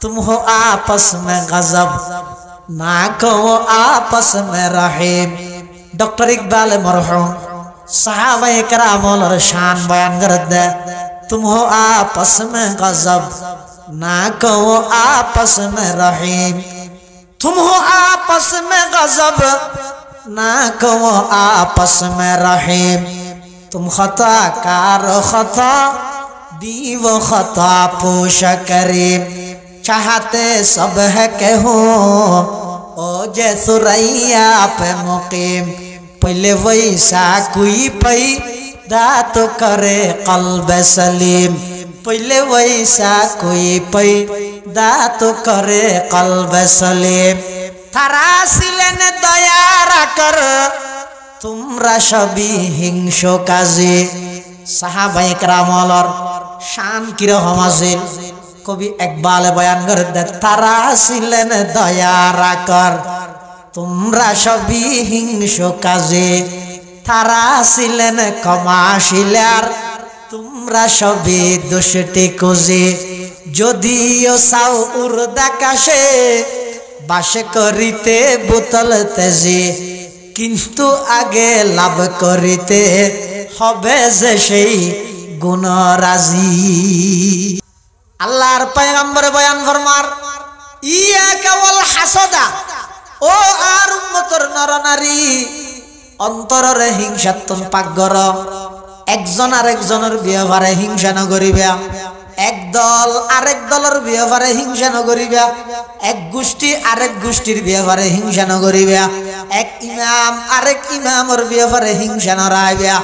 तुम हो आपस में गजब ना कहो आपस में रहीम। डॉक्टर इकबाल मरहूम सहाबाए किराम और शान बयान करते, तुम हो आपस में गजब ना कहो आपस में रहीम। तुम हो आपस में गजब ना कहो आपस में रहीम। तुम खता कार खता दी वो खता पोश करीम। चाहते सब है कहो ओ जय सुरैया पे मुकीम। पहले वैसा कोई पैदा तो करे कल्ब सलीम। पहले वैसा कोई पैदा तो करे कल्ब सलीम। थारासिलेन दया कर तुमरा सभी हिंसो काजी। साहाबाए किरामर शान किरकम आछिल कवि इकबाल बयान करते, थारासिलेन दया कर तुमरा सभी हिंसो काजी। थारासिलेन कमाशिलार तुमरा सभी दुष्टी कुजी। যদিও চাও উর্দাকাশে বাসে করিতে বোতল তেজি, কিন্তু আগে লাভ করিতে হবে যে সেই গুণরাজি। আল্লাহর পয়গম্বর বয়ান ফরমার, ইয়াকা ওয়াল হাসাদা, ও আর উম্মতর নরনারী অন্তরে হিংসাত্মন পাক কর। একজন আরেকজনের ব্যাপারে হিংসা ন করিবা। এক দল আরেক দলের ব্যাপারে হিংসা ন করিবা। এক গোষ্ঠী আরেক গোষ্ঠীর ব্যাপারে হিংসা ন করিবা। এক ইমাম আরেক ইমামের ব্যাপারে হিংসা ন রাইবা।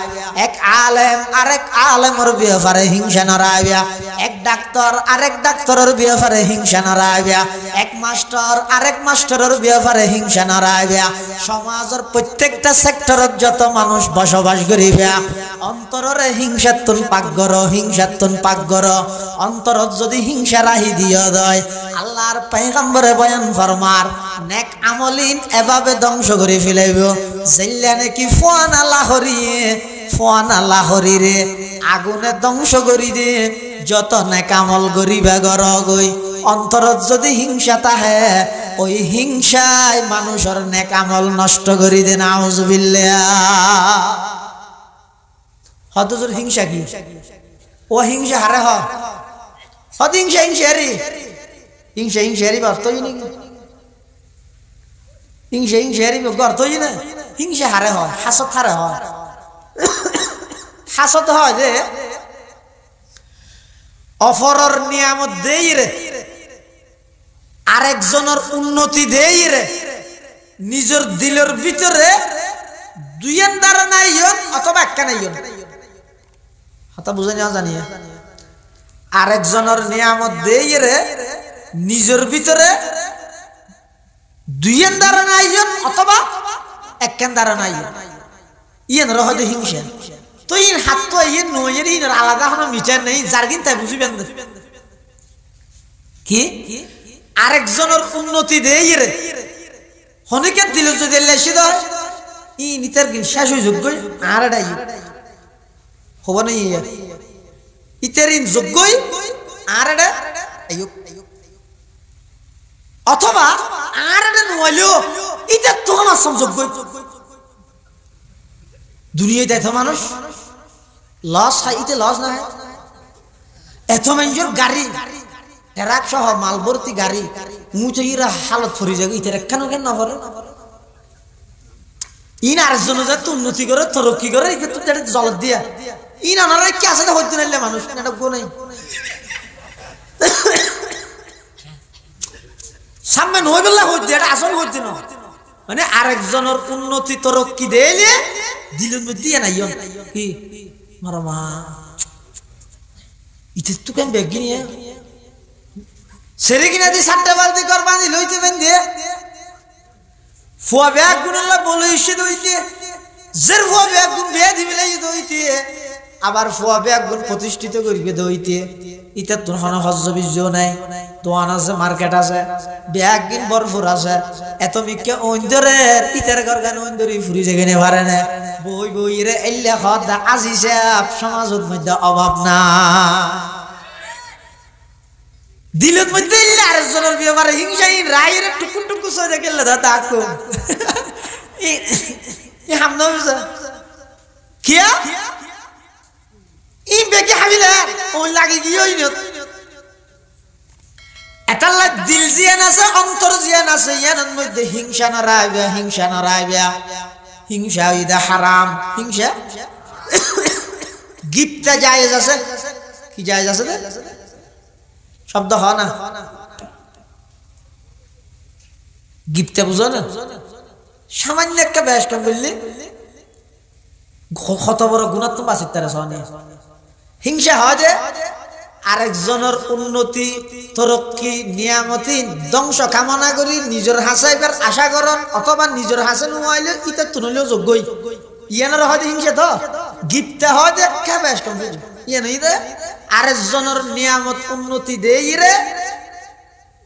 এক আলেম আরেক আলেমের ব্যাপারে হিংসা ন রাইবা। এক ডাক্তার আরেক ডাক্তারের ব্যাপারে হিংসা ন রাইবা। এক মাস্টার আরেক মাস্টারের ব্যাপারে হিংসা ন রাইবা। সমাজের প্রত্যেকটা সেক্টরত যত মানুষ বসবাস করিবা অন্তরে হিংসাত্মন পাক করো, হিংসাত্মন পাক করো। অন্তরত যদি হিংসা রাহি দিয়া দেয়, আল্লাহর পয়গম্বরে বয়ান ফরমার নেক আমলিন এভাবে ধ্বংস করে ফেলাইব যেল্লা নাকি ফোয়ানা লাহরিরে আগুনে ধ্বংস করি দে। যত নেক আমল করিবা গর গই অন্তরত যদি হিংসা তাহে ওই হিংসায় মানুষের নেক আমল নষ্ট করি দে। নাউজুবিল্লাহ। হদজুর হিংসা কি? ও হিংসা হারে হ হিংসা হিংসারি হিংসা হিংসারি অর্থই নাকি? হিংসা হিংসারি অর্থই না। হিংসা হারে হয়, হাসত হারে হয়। হাসত হয় যে অফরর নিয়ামত দেই রে, আরেকজনের উন্নতি দেই রে, নিজের দিলের ভিতরে দুইয়ের দ্বারা নাই অথবা একটা নাই হতা বুঝে নেওয়া জানি। আরেকজনের নিয়ামত দেই রে নিজের ভিতরে দুইয়ের দ্বারা নাই অথবা একখান দ্বারা নাই ইয়েন রহদে হিংসা। তো ইন হাত তো ইয়ে নয়ের ইনের আলাদা কোনো মিটার নেই, যার কিন তাই বুঝিবেন কি আরেকজনের উন্নতি দেই রে হনিকে দিল যদি লেসি দেয় ই নিতার কিন শেষ হয়ে যোগ্য আর এটাই হব না ইতের ইন যোগ্যই আর এটা অথবা আর এটা নইলেও ইতে তখন আসম যোগ্য দুনিয়ায় এত মানুষ লস হয়, ইতে লস না হয়। এত মানুষের গাড়ি ট্রাক সহ মাল ভর্তি গাড়ি মুছে ইরা হালত ফরি যাবে ইতে কেন কেন না পরে ইন আরেকজন যাতে উন্নতি করে তরক্কি করে ইতে তো জল দিয়া ইন আনারা কি আছে হইতে নাইলে মানুষ এটা গো নাই সামনে নয় বেলা হইতে এটা আসল হইতে না মানে আরেকজনের উন্নতি তরক্কি দেইলে দিলেন দিয়ে নাই কি মারা মা ইতে তো কেন বেগি নিয়ে সেরে কিনা দিয়ে সাতটা বালতি কর বাঁধি লইতে বেঁধে ফুয়া ব্যাগ গুণল্লা বলে ইসে দইতে জের ফুয়া ব্যাগ গুণ বেয়ে দিবি লাই দইতে আবার ফুয়া ব্যাগ গুণ প্রতিষ্ঠিত করিবে দইতে ইতে তোর হন হজ্জ বীর্য নাই, দোয়ান আছে, মার্কেট আছে, ব্যাগ গিন বরফুর আছে। এত মিকে ওইন্দরের ইতের ঘর গান ওইন্দরি ফুরি যেখানে পারে না বই বই রে এল্লা খদা আজিছে সমাজত মধ্যে অভাব না। দিলত মধ্যে আরেকজনের ব্যাপারে হিংসাহীন রায়ের টুকুর টুকুর সরে গেলে দাদা আকো হামনা বুঝা কিয়া ই বেকে হাবিলা ও লাগি গিয়েই নত এটাল্লা দিল জিয়ান আছে অন্তর জিয়ান আছে ইয়ানের মধ্যে হিংসা না রাইবা হিংসা ইদা হারাম হিংসা গিফটে জায়েজ আছে কি জায়েজ আছে শব্দ হয় না গিফটে বুঝো না সামান্য একটা ব্যস্ত বললি কত বড় গুণাত্ম বাঁচিত তারা সহনে হিংসা হয় যে আরেকজনের উন্নতি তরক্কি নিয়ামতি ধ্বংস কামনা করি নিজের হাসাইবার আশা করন অথবা নিজের হাসে নুয়াইলে ইটা তুনলেও যোগ্যই ইয়ানের হয় হিংসা তো গিফটে হয় যে কে ব্যস্ত ইয়ে নেই রে আরেকজনের নিয়ামত উন্নতি দেই রে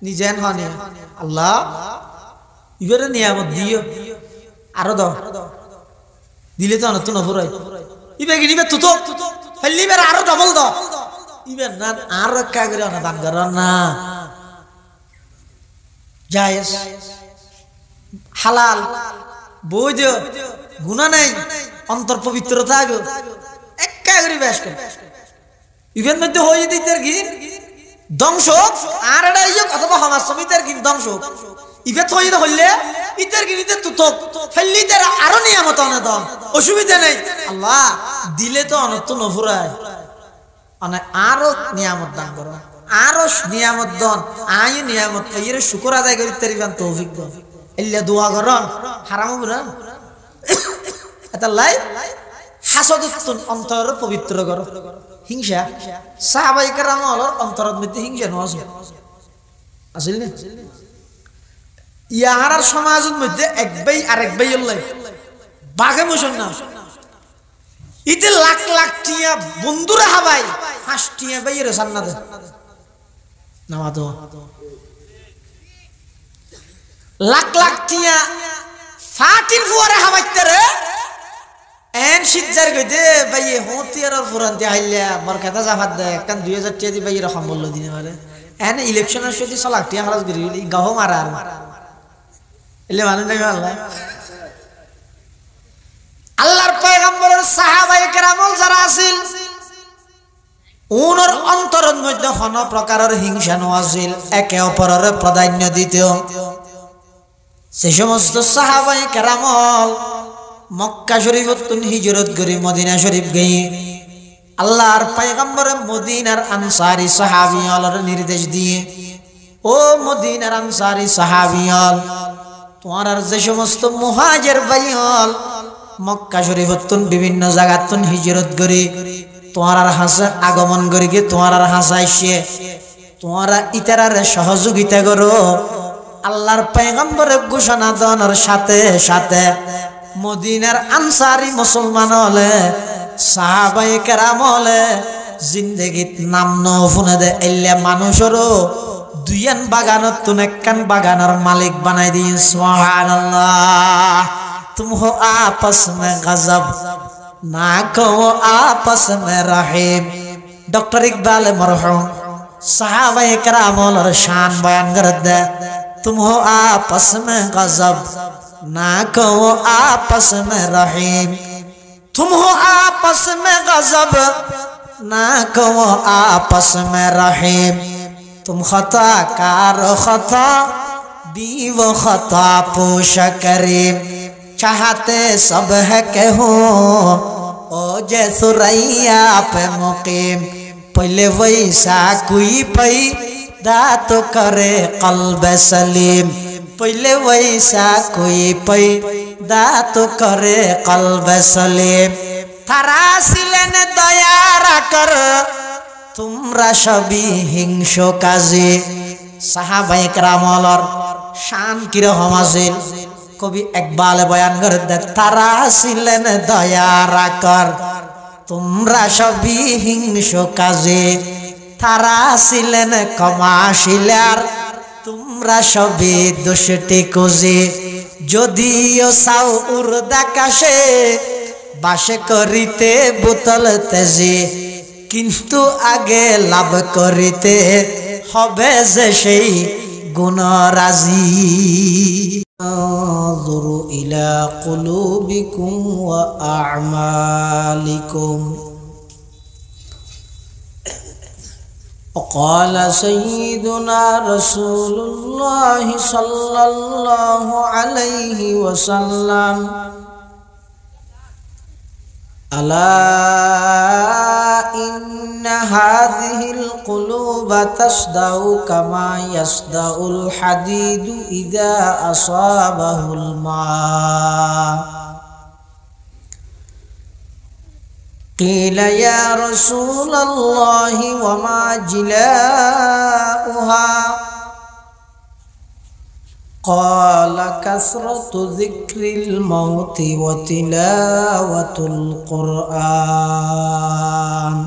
নিজে হনে আল্লাহ ইবারে নিয়ামত দিও আরো দাও দিলে তো নতুন অপরাই ইবে কি নিবে তুতো ফেললিবার আরো ডবল দাও ইবে না আরো কা করে না দান কর না জায়েজ হালাল বৈধ গুনাহ নাই অন্তর পবিত্র থাকো একা করে বেশ কর ইভেন মধ্যে হয়ে দিতে কি ধ্বংস আর এটা ইয়ে অথবা সমাজ সমিতির কি ধ্বংস ইভেন হয়ে হইলে ইতার গিরিতে তুতক ফেললি তার আরো নিয়ামত আনে দাও অসুবিধা নেই আল্লাহ দিলে তো অনত নফুরায় মানে আরো নিয়ামত দান করো আরো নিয়ামত দান আই নিয়ামত এর শুকর আদায় করি তারিবান তৌফিক দাও ইল্লা দোয়া করন হারাম বুরা এটা লাই হাসদুন অন্তর পবিত্র করো হিংসা সাহাবায়ে কেরামের অন্তরের মধ্যে হিংসা নয় আসল না ইয়ার সমাজের মধ্যে এক ভাই আরেক ভাই আল্লাহ বাগে মোশন না ইতে লাখ লাখ টিয়া বন্ধুরা হাবাই ফাঁস টিয়া ভাইয়ের জান্নাতে নামাজ লাখ লাখ টিয়া ফাটির ফুয়ারে হাবাইতে রে এন সিজ্জার গইতে ভাইয়ে হতিয়ার ফুরান্তি আইলা বরকাতা জাফাত দে কান 2000 টিয়া দি ভাইয়ের সম্বল দিনে পারে এন ইলেকশনের সাথে লাখ টিয়া খরচ করি গাহ মারা এলে মানে নাই আল্লাহ আল্লাহর পয়গম্বরের সাহাবায়ে কেরামল যারা আছিল ওনর অন্তরের মধ্যে কোন প্রকারের হিংসা নছিল একে অপরের প্রাধান্য দিত সে সমস্ত সাহাবায়ে কেরামল মক্কা শরীফতুন হিজরত করে মদিনা শরীফ গই আল্লাহর পয়গম্বর মদিনার আনসারী সাহাবীয়দের নির্দেশ দিয়ে ও মদিনার আনসারী সাহাবীয়ল তোমার যে সমস্ত মুহাজির ভাইয়ল মক্কা শরীফতুন বিভিন্ন জায়গাতুন হিজরত করে তোমার হাসা আগমন করে গিয়ে তোমার হাসাইছে তোমরা ইতারার সহযোগিতা করো আল্লাহর পয়গম্বরের ঘোষণা দেওয়ার সাথে সাথে মদিনার আনসারী মুসলমান হলে সাহাবায়ে কেরাম হলে জিন্দেগিত নাম নফুনে দে এল্লা মানুষেরও দুইয়ান বাগানত তুন একখান বাগানের মালিক বানাই দিন সুবহানাল্লাহ तुम हो आपस में गजब ना कहो आपस में रहीम डॉक्टर इकबाल मरहूम सहाबाए किराम और शान बयान कर दे तुम हो आपस में गजब ना कहो आपस में रहीम तुम हो आपस में गजब ना कहो आपस में रहीम तुम खता कार खता भी वो खता पोश करीम चाहते सब है के हो ओ जय सुरैया पे मुकीम पहले वैसा कोई पैदा तो करे कल्ब सलीम पहले वैसा कोई पैदा तो करे कल्ब सलीम थारा सिलन दया कर तुमरा सभी हिंसो काजी साहाबाए किरामर शान किरकम आछिल कवि इकबाल बयान कर दे तारा ছিলেন দয়ার কর তোমরা সবই হিংসো কাজে তারা ছিলেন ক্ষমাশীলার তোমরা সবই দোষটি খুঁজে যদিও চাও উর্দাকাশে বাসে করিতে বোতল তেজে কিন্তু আগে লাভ করিতে হবে যে সেই গুণরাজি আনজুরু ইলা কুলুবিকুম ওয়া আ'মালিকুম وقال سيدنا رسول الله صلى الله عليه وسلم ألا إن هذه القلوب تصدع كما يصدع الحديد إذا أصابه الماء قيل يا رسول الله وما جلاؤها قال كثرة ذكر الموت وتلاوة القرآن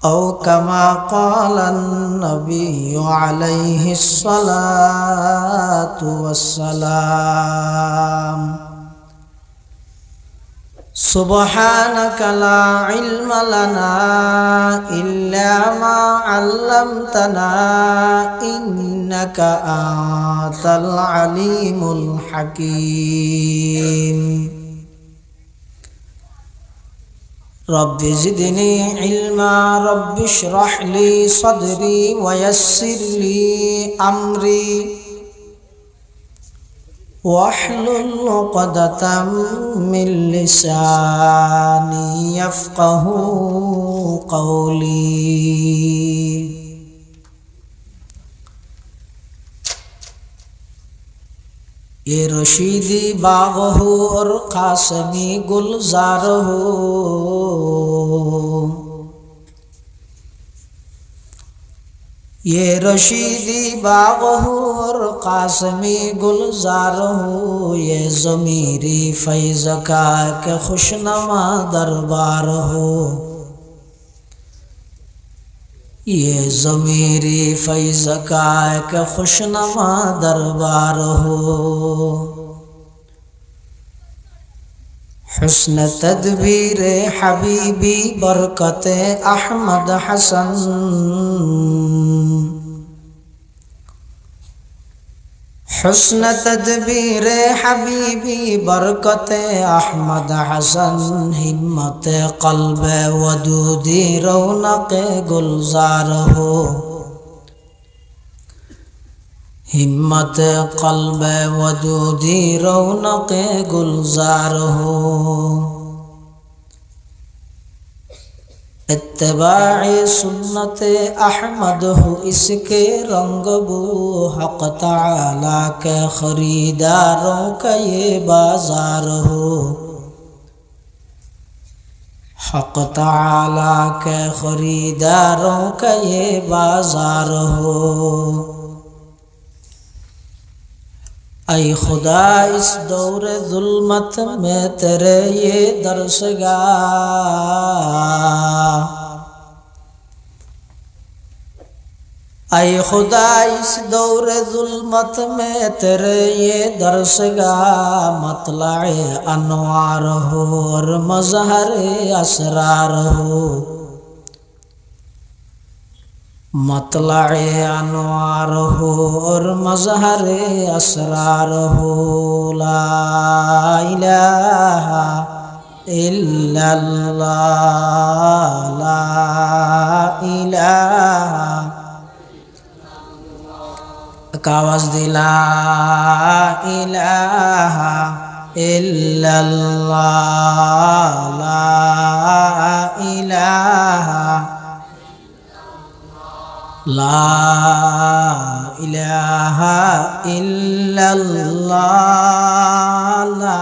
أو كما قال النبي عليه الصلاة والسلام سبحانك لا علم لنا إلا ما علمتنا إنك أنت العليم الحكيم رب زدني علما رب اشرح لي صدري ويسر لي أمري واحلل عقدة من لساني يفقه قولي ये रशीदी बाग हो और कासमी गुलजार हो ये रशीदी बाग हो और कासमी गुलजार हो ये ज़मीरी फैज़ का के खुशनुमा दरबार हो ये ज़मीरी फैज़ का के खुशनुमा दरबार हो हुस्न तदबीर हबीबी बरकत अहमद हसन हुस्न तदबीर हबीबी बरकत अहमद हसन हिम्मत क़ल्ब वदूदी रौनक गुलजार हो हिम्मत क़ल्ब वदूदी रौनक गुलजार हो इत्तिबाए सुन्नत अहमद हो इसके रंग बो हक़ तआला के खरीदारों का ये बाजार हो हक़ तआला के खरीदारों का ये बाजार हो ऐ खुदा इस दौर जुल्मत में तेरे ये दरसगाह ऐ खुदा इस दौर जुल्मत में तेरे ये दरसगाह मतलाए अनवार हो और मज़हर असरार हो मतलाए अनवार हो और मज़हर असरार हो ला इलाहा इल्लल्लाह ला इलाहा कावज़ दिला इलाहा इल्लल्लाह ला इलाहा ला इलाहा इल्लल्लाह ला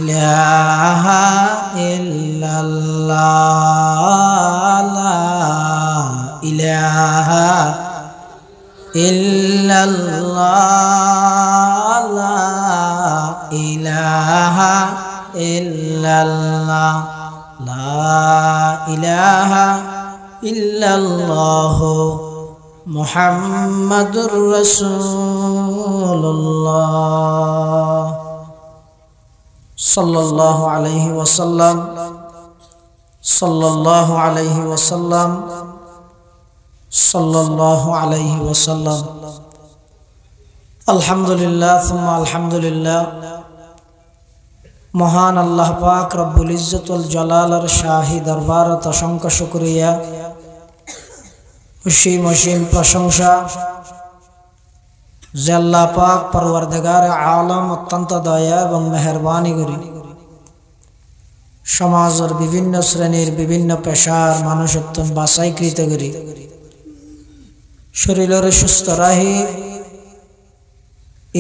इलाहा इल्लल्लाह ला इलाहा इल्लल्लाह ला इलाहा इल्लल्लाह ला इलाहा इल्लल्लाह मुहम्मदुर रसूलुल्लाह सल्लल्लाहु अलैहि वसल्लम। সাল্লাল্লাহু আলাইহি ওয়াসাল্লাম সাল্লাল্লাহু আলাইহি ওয়াসাল্লাম। আলহামদুলিল্লাহ সুম্মা আলহামদুলিল্লাহ। মহান আল্লাহ পাক রব্বুল ইজ্জতুল জালালের শাহী দরবারত অসংখ্য শুকরিয়া, অসীম অসীম প্রশংসা যে আল্লাহ পাক পরওয়ারদিগার আলম অত্যন্ত দয়া এবং মেহেরবানি করি সমাজের বিভিন্ন শ্রেণীর বিভিন্ন পেশার মানুষত্ব বাছাইকৃত করি শরীরের সুস্থ রাহি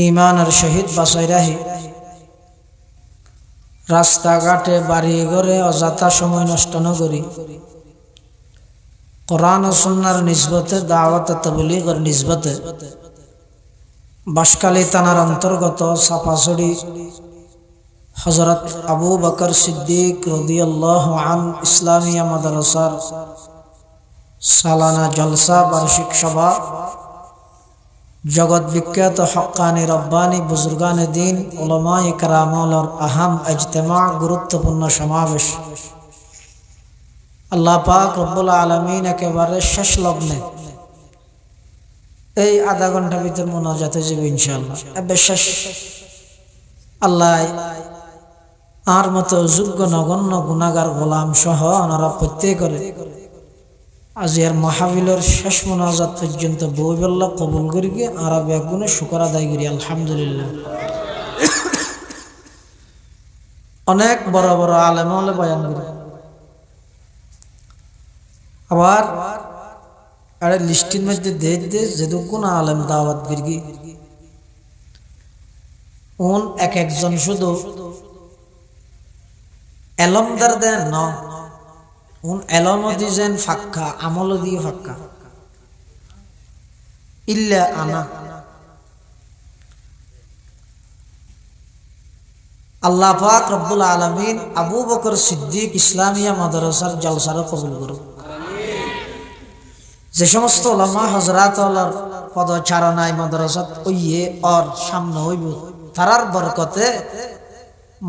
ঈমানের সহিত বাছাই রাহি রাস্তাঘাটে বাড়ি ঘরে অযথা সময় নষ্ট ন করি কোরআন ও সুন্নাহর নিসবতে দাওয়াত তাবলীগের নিসবতে বাঁশখালী থানার অন্তর্গত চাপাছড়ি হযরত আবু বকর সিদ্দিক রাদিয়াল্লাহু আন ইসলামিয়া মাদ্রাসার সালানা জলসা বার্ষিক সভা, জগৎ বিখ্যাত হক্কানি রব্বানি বুজুর্গানে দিন উলামায়ে কেরামের আহাম ইজতিমা, গুরুত্বপূর্ণ সমাবেশ। আল্লাহ পাক রব্বুল আলামিন একেবারে শেষ লগ্নে এই আধা ঘন্টা ভিতর মোনাজাতে যাবে ইনশাআল্লাহ। শেষ আল্লাহ আর মতো যোগ্য নগণ্য গুনাহগার গোলাম সহ ওনারা প্রত্যেক করে আজ এর মাহফিলের শেষ মোনাজাত পর্যন্ত বইবেল্লা কবুল করি গিয়ে আর বেগুনে শুকর আদায় করি আলহামদুলিল্লাহ। অনেক বড় বড় আলেম হলে বয়ান করি, আবার আরে লিস্টির মধ্যে দেখ দে যেদুকুন আলেম দাওয়াত করি উন এক একজন শুধু এলমদার দেন ন উন এলম দিয়েছেন ফাক্কা, আমল দিয়ে ফাক্কা ইল্লা আনা। আল্লাহ পাক রব্বুল আলামিন আবু বকর সিদ্দিক ইসলামিয়া মাদ্রাসার জলসার কবুল করুন। যে সমস্ত উলামা হযরত আল্লাহর পদচারণায় মাদ্রাসাত ওইয়ে আর সামনে হইব তারার বরকতে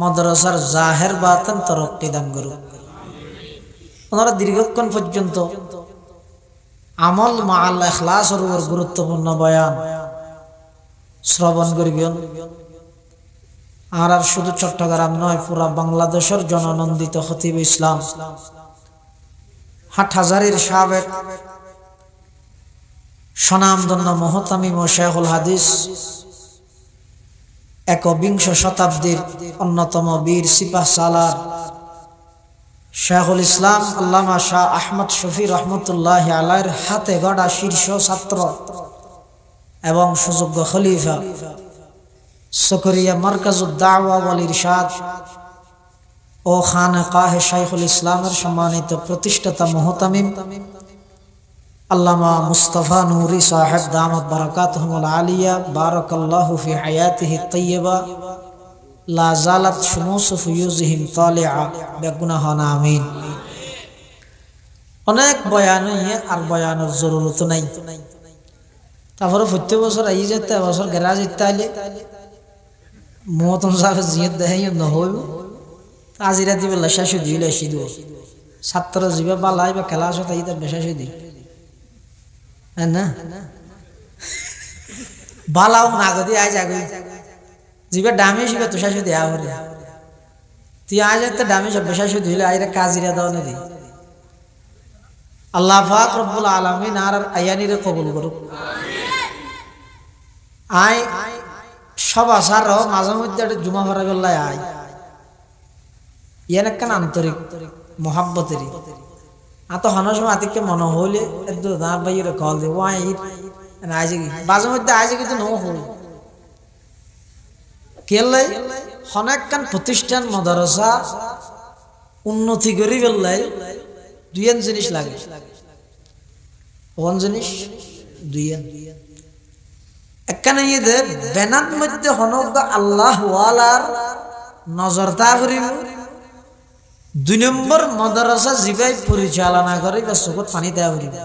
মাদ্রাসার জাহের বাতিন তরক্কি দান করুন। ওনারা দীর্ঘক্ষণ পর্যন্ত আমল মাআল ইখলাসের উপর গুরুত্বপূর্ণ বয়ান শ্রবণ করিবেন। আর শুধু চট্টগ্রাম নয়, পুরা বাংলাদেশের জননন্দিত খতিব ইসলাম হাটহাজারীর সাবেক স্বনামধন্য মুহতামিম ও শেখুল হাদিস, একবিংশ শতাব্দীর অন্যতম বীর সিপাহ সালার শেখুল ইসলাম আল্লামা শাহ আহমদ শফি রহমতুল্লাহ আলাইহির হাতে গড়া শীর্ষ ছাত্র এবং সুযোগ্য খলিফা সকরিয়া মারকাজুদ দাওয়া ওয়াল ইরশাদ ও খানকাহে শাইখুল ইসলামের সম্মানিত প্রতিষ্ঠাতা মুহতামিম আল্লামা মুস্তাফা নূরি সাহেব দামাত বারাকাতুহুল আলিয়া বারাকাল্লাহু ফি হায়াতিহি তাইয়্যিবা লা জালাত শুমুসু ফুয়ুজিহিম তালিআ বেগুনাহানা আমিন। অনেক বয়ান আর বয়ানের জরুরত নাই। তারপরে প্রত্যেক বছর আই যেতে বছর গ্যারাজ ইত্যাদি মতন সাহেব জিয়ত দেখাই নহইব আজিরা দিবে লেশাশু দিলে সিধু ছাত্র জীবে বালাই বা খেলা আসে তাই তার বেশাশু দি না বালাও নাগদি আজ আগে জিবে ডামে শিবে তো শাশু দেয়া হরে তুই আজ একটা ডামে সব বেশাশু দিলে আইরা কাজিরা দাও না দি। আল্লাহ পাক রব্বুল আলামিন আর আয়ানিরে কবুল করুক। আই সব আসার মাঝে মধ্যে একটা জুমা ভরা বেলায় আয় ইয়ান একখান আন্তরিক মহাব্বতেরই আত হনার সময় আতিককে মনে হইলে একদম দাঁড় বাইরে কল দেব আইজে কি মাঝে মধ্যে আইজে কিন্তু ন হল কেলাই হনেকখান প্রতিষ্ঠান মাদ্রাসা উন্নতি করি বেলাই দুইয়ান জিনিস লাগে। কোন জিনিস? দুইয়ান একখানে ইয়ে বেনার মধ্যে হনক আল্লাহ ওয়ালার নজরতা করিব। দুই নম্বর মাদ্রাসা জিবাই পরিচালনা করে বা চোখত পানি দেওয়া করিব।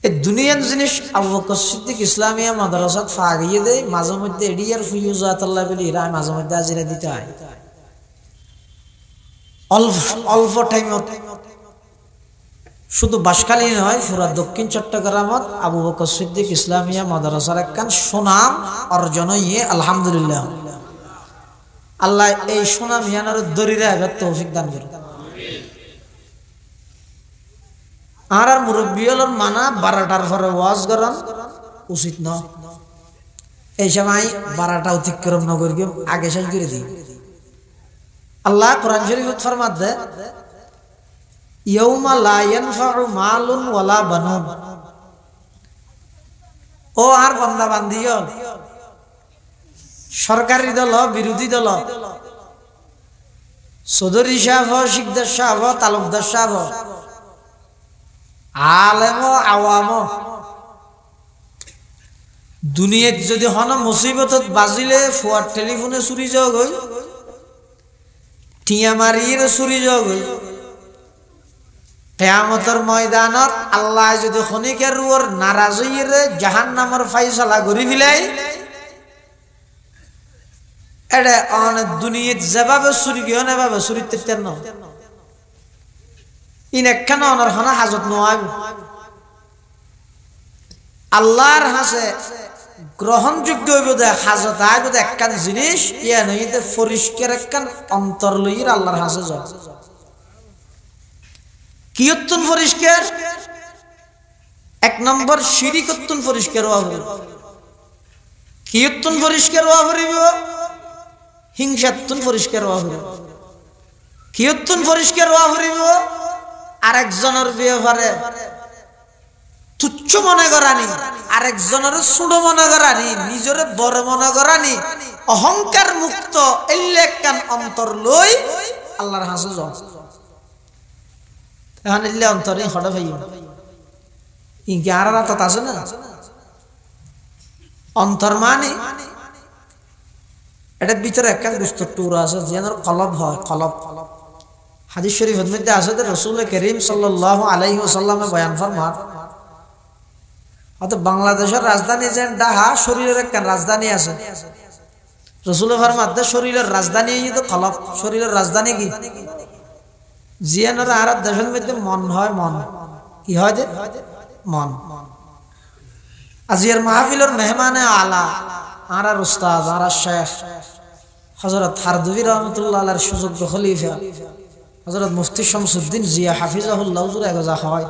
এই দুনিয়ার জিনিস আবু বকর সিদ্দিক ইসলামিয়া মাদ্রাসাত ফাগিয়ে দেয় মাঝে মধ্যে এডিয়ার ফুয়ুজাতুল্লাহ বলি এরা মাঝে মধ্যে আজিরা দিতে হয়। অল্প টাইমত শুধু বাঁশখালী নয় পুরা দক্ষিণ চট্টগ্রামত আবু বকর সিদ্দিক ইসলামিয়া মাদ্রাসার একখান সুনাম অর্জন হইয়ে আলহামদুলিল্লাহ। আল্লাহ এই সুনাম ইয়ানোর দরিরা এবার তৌফিক দান করুন। আর মুরব্বী হলেন মানা 12টার পরে ওয়াজ করেন উচিত ন, এই সময় 12টা অতিক্রম ন করি আগে শেষ করে দিই। আল্লাহ কোরআন শরীফত ফরমাতে ইয়াউমা লা ইয়ানফাউ মালুন ওয়ালা বানুন। ও আর বান্দা বান্দিও, সরকারি দল বিরোধী দল, চৌধুরী সাহেব শিকদার সাহেব তালুকদার সাহেব আলেম আওয়াম, দুনিয়াত যদি হন মুসিবতত বাজিলে ফুয়ার টেলিফোনে চুরি যাওয়া গই, টিয়া মারিয়ে চুরি যাওয়া গই, কিয়ামতের ময়দানত আল্লাহ যদি খনিকের রুর নারাজ হইরে জাহান্নামের ফাইসালা করি ফেলাই, এটা অনেক দুনিয়াত যেভাবে চুরি গিয়ে নেভাবে চুরিতে তেন ইন একখানা অনার খানা হাজত নয়। আল্লাহর হাসে গ্রহণযোগ্য হইব দে হাজত আইব দে একখান জিনিস ইয়া নইতে পরিষ্কার একখান অন্তর লইর আল্লাহর হাসে যাও। কিয়তুন পরিষ্কার? 1 নম্বর শিরিকতুন পরিষ্কার হওয়া হইব। কিয়তুন পরিষ্কার হওয়া হইব? হিংসাতুন পরিষ্কার হওয়া হইব। কিয়তুন পরিষ্কার হওয়া হইব? আরেকজনের ব্যাপারে তুচ্ছ মনে করানি, আরেকজনের ছোট মনে করানি, নিজের বড় মনে করানি, অহংকার মুক্ত এলেকান অন্তর লই আল্লাহর হাসে যাও। এখন এলে অন্তরে হঠাৎ ভাই ইনকে আর রাত আছে না অন্তর মানে এটার ভিতরে একখান দুষ্ট টুর আছে যেন কলব হয়। কলব হাদিস শরীফের মধ্যে আছে যে রাসূল করিম সাল্লাল্লাহু আলাইহি ওয়াসাল্লামে বয়ান ফরমান, অর্থাৎ বাংলাদেশের রাজধানী যে ঢাকা, শরীরের একখান রাজধানী আছে। রাসূল ফরমান শরীরের রাজধানী তো কলব। শরীরের রাজধানী কি? জিয়ানোর আর দেশের মধ্যে মন হয়। মন কি হয় যে মন। আজিয়ার মাহফিলের মেহমানে আলা আর উস্তাদ আর শেখ হযরত হারদুবি রহমাতুল্লাহ আলাইহির সুযোগ্য খলিফা হযরত মুফতি শামসুদ্দিন জিয়া হাফিজাহুল্লাহ হুজুর এগজা হয়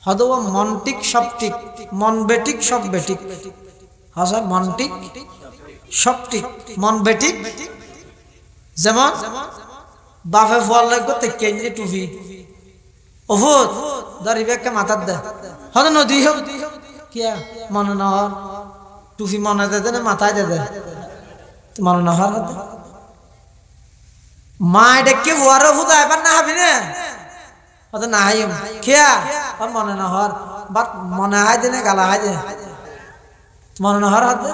হদওয়া মনটিক সব ঠিক, মন বেটিক সব বেটিক। হাসা মনটিক সব ঠিক, মন বেটিক। যেমন বাফে ফল লাগবে তে কেঞ্জি টুপি ওফুত দারিবেকে মাথার দে হদ নদী হোক কিয়া মনে না হর টুপি মনে দে না মাথায় দে দে মনে না হর মা ডেকে ওয়ারো ফুদা এবার না হবি না হদ না হাইম কিয়া আর মনে না হর বাট মনে হাই দে না গালা হাই দে মনে না হর হাতে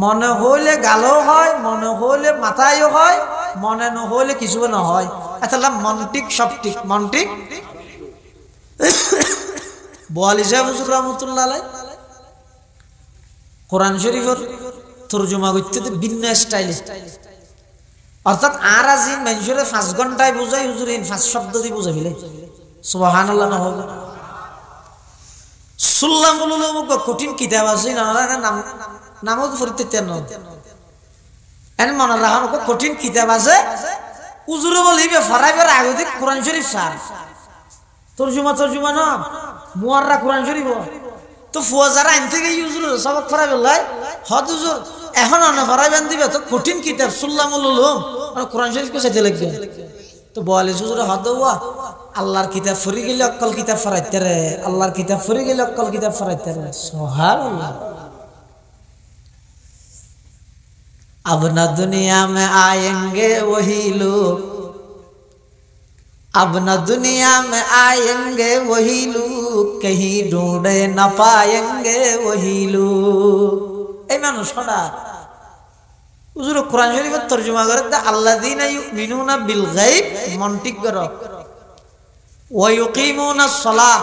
মনে হইলে গালো হয়, মনে হইলে মাথায়ও হয়, মনে নহইলে কিছু না হয়। আচ্ছা মনটিক সব ঠিক, মনটিক। বোয়ালি সাহেব হুজুর রহমাতুল্লাহ আলাইহি কোরআন শরীফের তরজমা করতে ভিন্ন স্টাইল, অর্থাৎ আর আজি মানুষের 5 ঘন্টায় বুঝাই হুজুর 5 শব্দ দিয়ে বুঝাইলে সুবহানাল্লাহ না হবে। সুল্লামুল উলুম কঠিন কিতাব আছে না, নাম নামও পড়তে তেন এন মনে রাখার কঠিন কিতাব আছে। উজুরে বলিবে ফরাইবার আগে কোরআন শরীফ সার তরজমা না মুয়াররা কোরআন শরীফ তো ফুয়াজারা আইন থেকে ইউজুর সবক ফরাই বললাই হদ হুজুর এখন না ফরাইবেন দিবে তো কঠিন কিতাব সুল্লামুল উলুম আর কোরআন শরীফ কে সাথে লাগবে তো বলে হুজুর হদ ওয়া আল্লাহর কিতাব ফরি গেলে অক্কল কিতাব ফরাইতে রে, আল্লাহর কিতাব ফরি গেলে অক্কল কিতাব ফরাইতে রে। সুবহানাল্লাহ। अब न दुनिया में आएंगे वही लोग, अब न दुनिया में आएंगे वही लोग, कहीं ढूंढे न पाएंगे वही लोग। এই মানুষ শোনা হুজুর কোরআন শরীফের তরজমা করে আল্লাযীনা ইউমিনুনা বিল গায়ব মনটিক করো ওয়া ইউকিমুনাস সালাহ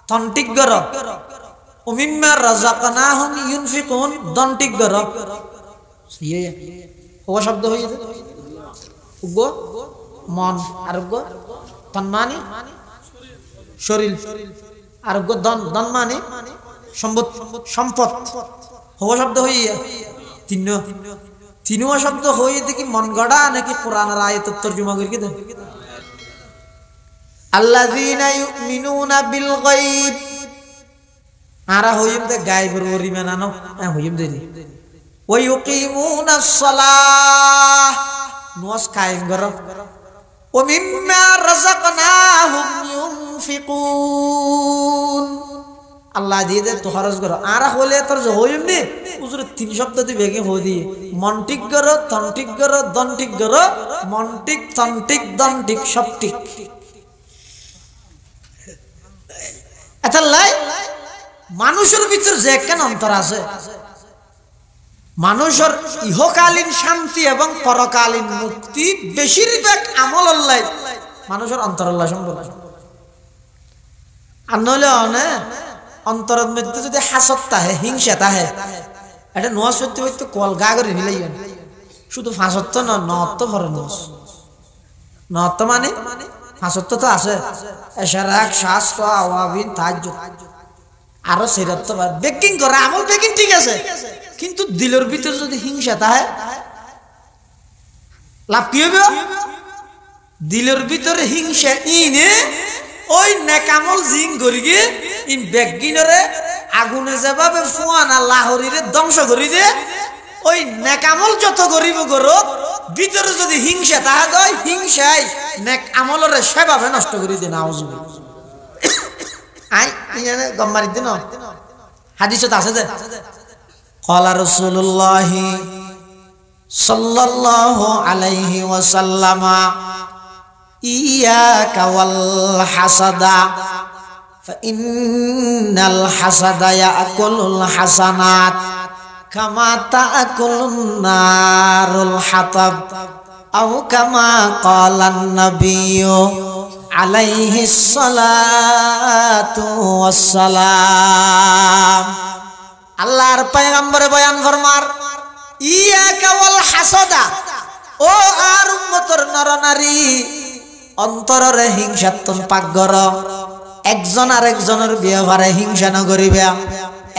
তন্টিক করো ও মিম্মা রাযাকনাহুম ইউনফিকুন দন্টিক করো। ये वो शब्द हो উগ্র মন, আরোগ্য তন মানে শরীর, আরোগ্য দন, দন মানে সম্পদ, সম্পদ হব শব্দ হইয়া তিনও শব্দ হইয়ে দেখি মন গড়া নাকি কোরআনের আয়াতের তর্জমা করি দেন। আল্লাযীনা ইউমিনুনা বিল গায়ব, আরা হইম দে গায়বের ওরিমান আনো হইম দেরি। ওয়া ইউকিমুনাস সালাহ, নমাজ কায়েম করো। ওয়া মিম্মা রাযাকনাহুম ইউনফিকুন, আল্লাহ দিয়ে দে তো খরচ করো। আরা হলে তোর হইম নি হুজুর তিন শব্দ দিয়ে বেগে হই দিয়ে মন ঠিক করো, তন ঠিক করো, দন ঠিক করো, মন ঠিক, তন ঠিক, দন ঠিক, সব ঠিক। আচ্ছা লাই মানুষের ভিতর যে কেন অন্তর আছে, মানুষের ইহকালীন শান্তি এবং পরকালীন মুক্তি বেশিরভাগ আমল আল্লাহ মানুষের অন্তর আল্লাহ সম্ভব। আর নইলে অন্তরের মধ্যে যদি হাসত তাহে, হিংসা তাহে, এটা নোয়াজ করতে করতে কল গা করে নিলাই শুধু ফাঁসত্ব নত্ব ভরে নোয়াজ নত্ব মানে ফাঁসত্ব তো আছে, এশারাক, শাস্ত্র, আওয়াবিন, তাহাজ্জুদ আরো সেরাত্ব বেকিং করে আমল বেকিং ঠিক আছে, কিন্তু দিলের ভিতরে যদি হিংসা তাহে লাভ কি হবে? দিলের ভিতরে হিংসা ইনে ওই নেকামল জিং করি গে ইন বেগিনরে আগুনে যেভাবে ফুয়ানা লাহরিরে ধ্বংস করি দে, ওই নেকামল যত গরিব করো ভিতরে যদি হিংসা তাহা দয়, হিংসায় নেক আমলরে সেভাবে নষ্ট করি দে। নাউজুবিল্লাহ। আই ইনে গম্মারি দিন হাদিসত আছে যে ক্বালা রাসূলুল্লাহ সাল্লাল্লাহু আলাইহি ওয়াসাল্লামা ইয়াকা ওয়াল হাসাদা ফাইন্নাল হাসাদা ইয়াকুলুল হাসানাত কামা তাকুলুন নারুল হাতাব আও কামা ক্বালান নাবিয়্যু আলাইহিস সালাতু ওয়াসসালাম। আল্লাহর পয়গম্বর বয়ান ফরমার ইয়াকা ওয়াল হাসাদা, ও আর উম্মতের নরনারী অন্তরে হিংসাত্মন পাক গর, একজন আরেকজনের ব্যবহারে হিংসা ন করিবা,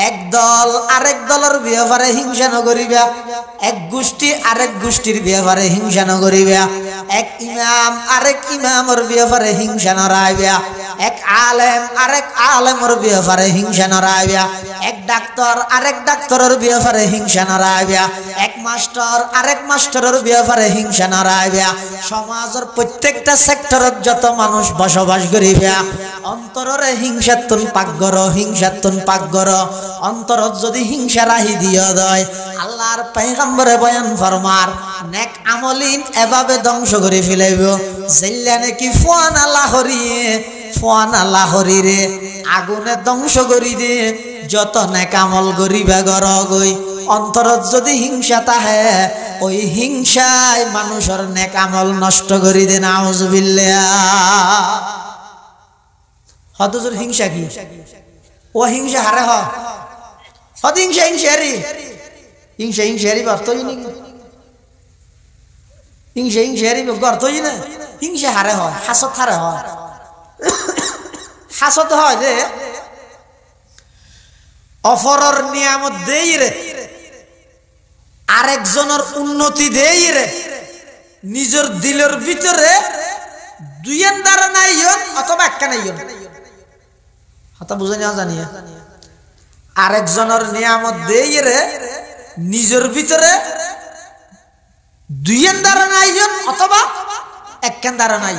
এক দল আরেক দলের ব্যবহারে হিংসা ন করিবা, এক গোষ্ঠী আরেক গোষ্ঠীর ব্যবহারে হিংসা ন করিবা, এক ইমাম আরেক ইমামের ব্যবহারে হিংসা ন রাইবা, এক আলেম আরেক আলেমের ব্যবহারে হিংসা ন রাইবা, এক ডাক্তার আরেক ডাক্তারের ব্যবহারে হিংসা ন রাইবা, এক মাস্টার আরেক মাস্টারের ব্যবহারে হিংসা ন রাইবা। সমাজের প্রত্যেকটা সেক্টরত যত মানুষ বসবাস করিবা অন্তরে হিংসাত্মন পাক গর, হিংসাত্মন পাক গর। অন্তরত যদি হিংসা রাহি দিয়া দেয় আল্লাহর পয়গম্বরে বয়ান ফরমার নেক আমলিন এভাবে ধ্বংস করে ফেলাইব যেল্লা নাকি ফুয়ানা লাহরিরে আগুনে ধ্বংস করি দে। যত নেক আমল করিবা গর গই অন্তরত যদি হিংসা তাহে ওই হিংসায় মানুষের নেক আমল নষ্ট করি দে। নাউজুবিল্লাহ। হদজুর হিংসা কি? ও হিংসা হারে হদ হিংসা হিংসারি হিংসা হিংসারি বার্তই নি হিংসা হিংসারি গর্তই না। হিংসা হারে হয়, হাসত হারে হয়। হাসত হয় যে অফরর নিয়ামত দেই রে, আরেকজনের উন্নতি দেই রে, নিজের দিলের ভিতরে দুইয়ের দ্বারা নাই অথবা একটা নাই হতা বুঝে নেওয়া জানি। আরেকজনের নিয়ামত দেই রে নিজের ভিতরে দুইয়ের দ্বারা নাই অথবা একখান দ্বারা নাই,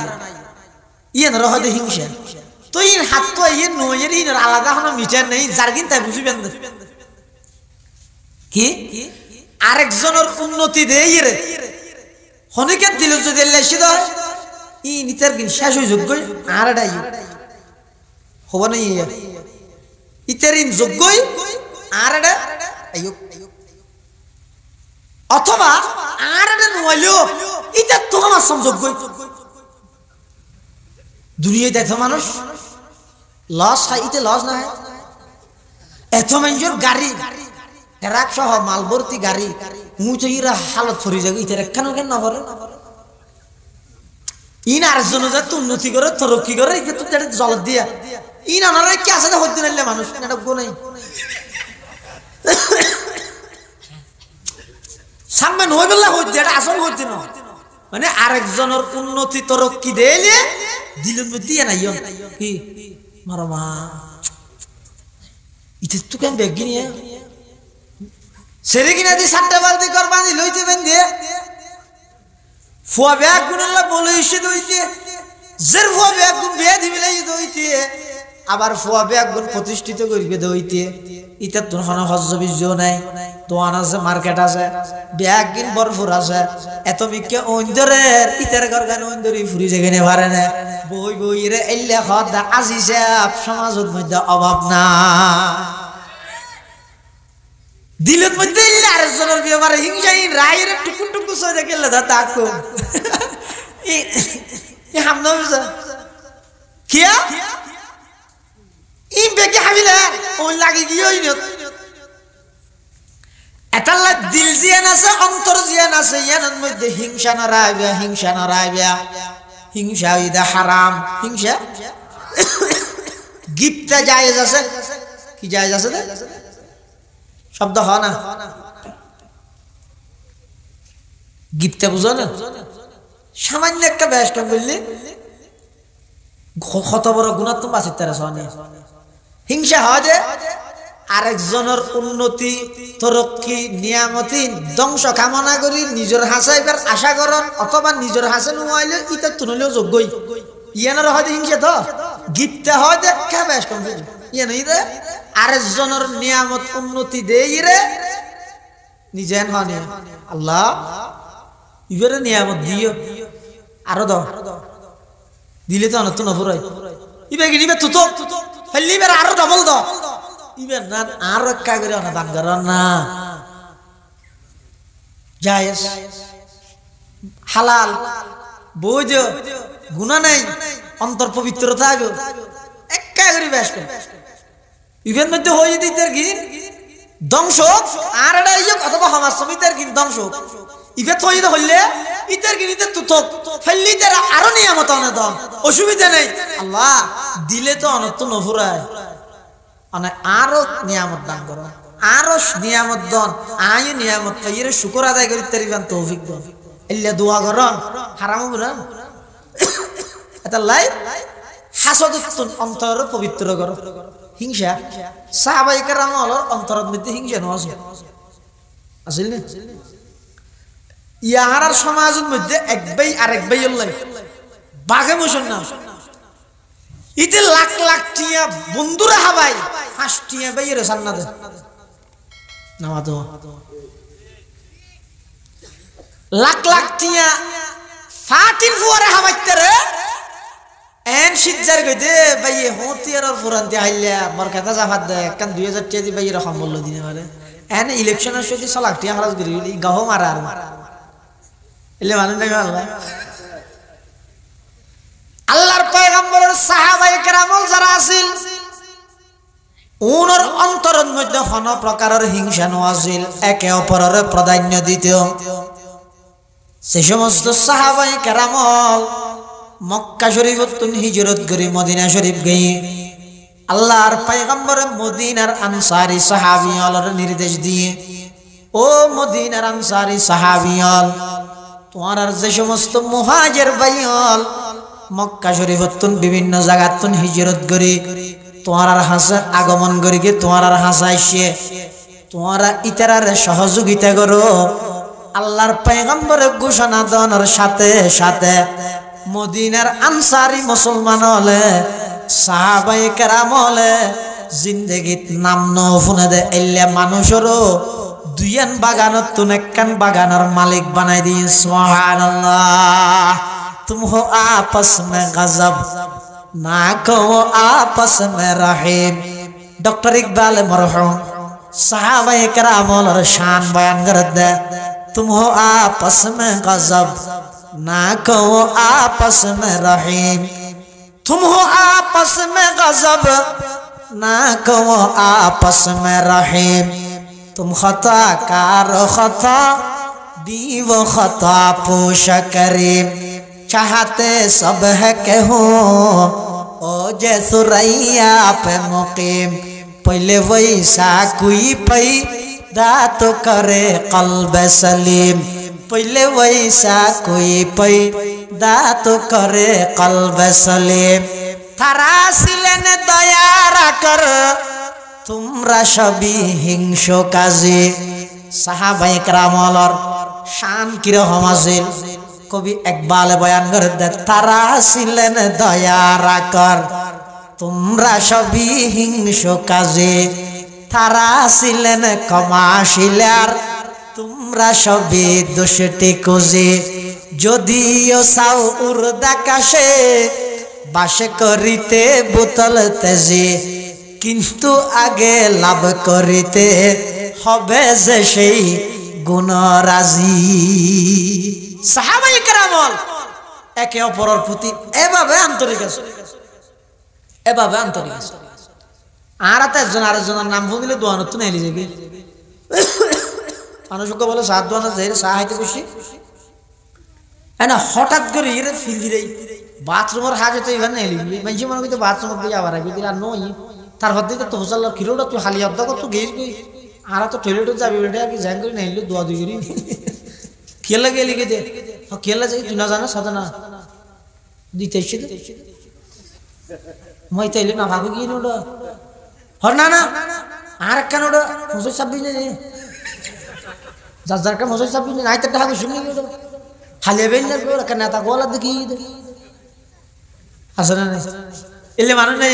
ইয়েন রহদে হিংসা। তো ইন হাত তো ইয়ে নয়ের ইনের আলাদা কোনো মিটার নেই, যার কিন তাই বুঝিবেন কি আরেকজনের উন্নতি দেই রে হনিকের দিল যদি লেসি দেয় ই নিতার কিন শেষ হয়ে যোগ্য আর এটাই হব না ইতারিন যোগ্যই আর এটা অথবা আর এটা নইলেও এটা তোমার আসাম যোগ্যই। দুনিয়ায় দেখো মানুষ লস হয়, ইতে লস না হয়। এত মানুষের গাড়ি ট্রাক সহ মাল ভর্তি গাড়ি মুই তো ইরা হালত ফরি যাবে ইতে কেন কেন না করে ইন আর জন যে উন্নতি করে তরক্কি করে কিন্তু জল দিয়া ইন আনারা কি আছে না হইতে নাইলে মানুষ এটা গো নাই সামনে নয় বেলা হইতে এটা আসল হইতে না মানে আরেকজনের উন্নতি তরক্কি দিলে দিলেন দিয়ে নাই কি মারমা ইতে তো কেন ব্যাগ নিয়ে সেরে কিনা দি সাতটা বার দি কর বাঁধি লইতে বেঁধে ফুয়া ব্যাগ গুণাল্লা বলে এসে দইতে জের ফুয়া ব্যাগ গুণ বিয়ে দিবি লাই দইতে আবার ফুয়া ব্যাগ গুণ প্রতিষ্ঠিত করিবে দইতে ইটা তোর কোনো হজ্জ বীর্য নাই দোয়ান আছে মার্কেট আছে ব্যাগ গিন ভরপুর আছে এত বিকে ওইন্দরের ইতার ঘর গান ওইন্দরি ফুরি যেখানে পারে না বই বই রে এল্লে খদা আজিছে সমাজের মধ্যে অভাব না দিলের মধ্যে এল্লে আরেকজনের ব্যাপারে হিংসাহীন রায়ের টুকুন টুকু সরে গেলে দা তাকো ই হামনা বুঝা কিয়া ই বেকে হাবিলা ওই লাগি গিয়েই না এটালা দিল জিয়ান আছে অন্তর জিয়ান আছে ইয়ানের মধ্যে হিংসা না রাইবা হিংসা ইদা হারাম হিংসা গিফটে জায়েজ আছে কি জায়েজ আছে না শব্দ হয় না গিফটে বুঝো না সামান্য একটা ব্যস্ত বললে কত বড় গুণাত্ম বাঁচিত তারা সনে হিংসা হয় যে আরেকজনের উন্নতি তরক্কি নিয়ামতি ধ্বংস কামনা করি নিজের হাসাইবার আশা করন অথবা নিজের হাসে নুয়াইলে ইটা তুনলেও যোগ্যই ইয়ানের হয়তো হিংসা তো গিফটে হয় যে কে বেশ কম ইয়ে নেই রে আরেকজনের নিয়ামত উন্নতি দেই রে নিজে হনে আল্লাহ ইবারে নিয়ামত দিও আরো দাও দিলে তো অনত নফুরাই ইবে কি নিবে তুতো ফেললিবার আরো ডবল দাও ইবে না আর একা করে না দান কর না জায়েজ হালাল বুঝ গুনাহ নাই অন্তর পবিত্র থাকো একা করে বেশ কর ইবের মধ্যে হয়ে দিতের কি ধ্বংস আর এটা ইয়োগ অথবা সমাজ সমিতির কি ধ্বংস ইবে থই হইলে ইতের গিনিতে তুতক ফেললি তারা আরো নিয়ামত আনে দাও অসুবিধা নেই আল্লাহ দিলে তো অনত নফুরায় মানে আরো নিয়ামত দান করো আরো নিয়ামত দান আয় নিয়ামত পাইরে শুকর আদায় করি তারিবান তৌফিক দাও ইল্লা দোয়া করন হারাম বলেন এটা লাই হাসদুন অন্তর পবিত্র করো হিংসা সাহাবায়ে কেরাম হলো অন্তরের মধ্যে হিংসা নয় আসল না ইয়ার সমাজের মধ্যে এক ভাই আরেক ভাই আল্লাহ বাঘে মোশন না ইতে লাখ লাখ টিয়া বন্ধুরা হাবাই 5 টিয়া ভাইয়ের জান্নাতে নামাতো লাখ লাখ টিয়া ফাতির ফুয়ারে হাবাইতে রে এন সিজ্জার গইতে ভাইয়ে হতিয়ার ফুরান্তি আইলা মোর কথা জাফাত দে কান 2000 টিয়া দি ভাইয়ের রকম বলল দিনে মানে এন ইলেকশনের সত্যি 1 লাখ টিয়া খরচ করি গাহ মারা আর এলে মানুষ নাই আল্লাহ আল্লাহর পয়গম্বরের সাহাবায়ে কেরাম যারা আছেন ওনার অন্তরের মধ্যে কোন প্রকারের হিংসা নছিল একে অপরের প্রাধান্য দিত সেই সমস্ত সাহাবায়ে কেরাম মক্কা শরীফতুন হিজরত করে মদিনা শরীফ গিয়ে আল্লাহর পয়গম্বর মদিনার আনসারী সাহাবীয়দের নির্দেশ দিয়ে ও মদিনার আনসারী সাহাবীয়ল তোমার যে সমস্ত মুহাজির ভাইয়ল মক্কা শরীফতুন বিভিন্ন জায়গাতুন হিজরত করে তোমার হাসা আগমন করে গে তোমার হাসা এসে তোমরা ইতারার সহযোগিতা করো আল্লাহর পয়গম্বরের ঘোষণা দেওয়ার সাথে সাথে মদিনার আনসারী মুসলমান হলে সাহাবায়ে কেরাম হলে জিন্দেগিত নাম নফুনে দে এল্লে মানুষেরও দুইয়ান বাগানত তুন একখান বাগানের মালিক বানাই দিয়ে সুবহানাল্লাহ तुम हो आपस में गजब ना कहो आपस में रहीम डॉक्टर इकबाल मरहूम सहाबाए किराम और शान बयान करते तुम हो आपस में गजब ना कहो आपस में रहीम तुम हो आपस में गजब ना कहो आपस में रहीम तुम खता कार खता दी वो खता पोश करीम चाहते सब है कहूँ ओ जे सुरैया पे मुकीम पहले वैसा कोई पैदा तो करे कल्ब सलीम पहले वैसा कोई पैदा तो करे कल्ब सलीम थारा सिलेन दया कर तुमरा सभी हिंसो काजी साहाबाए करामलर शान किरकम आछिल कवि इकबाल बयान करे दे तारा छिलेन दया कर तुमरा सभी हिंसो काजी तारा छिलेन कमाशिलार तुमरा सभी दुष्टी कुजी যদিও চাও উর্দাকাশে বাসে করিতে বোতল তেজি কিন্তু আগে লাভ করিতে হবে যে সেই গুণরাজি সাহাবায়ে কেরামল একে অপরের প্রতি এভাবে আন্তরিক আছে আর একজন আরেকজনের নাম বললে দোয়ানত না এলি যাবে মানুষকে বলে সাত দোয়ানা যে সাহায্য খুশি না হঠাৎ করে এর ফিল দিই বাথরুমের হাজতে এখানে এলি মানুষ মনে করতে বাথরুমের দিয়ে আবার আগে দিলা নই তারপর দিকে তো হোসাল্লাহ কিলোটা তুই হালি অর্ধ কত গেছ গই আর তো টয়লেটে যাবি বেটা কি জান করে নাইলো দোয়া দুই করি খেলা গেলি কে দে খেলা যাই তুই না জানা সাদা না দিতে এসে মই তাইলে না ভাগো গিয়ে নোডা হর না না আর কেন ওটা 26 নে যার কা 26 নে নাই তো টাকা শুনি গেল হালে বেল না গোলা কেন তা গোলা দেখি আসলে না এলে মানে নাই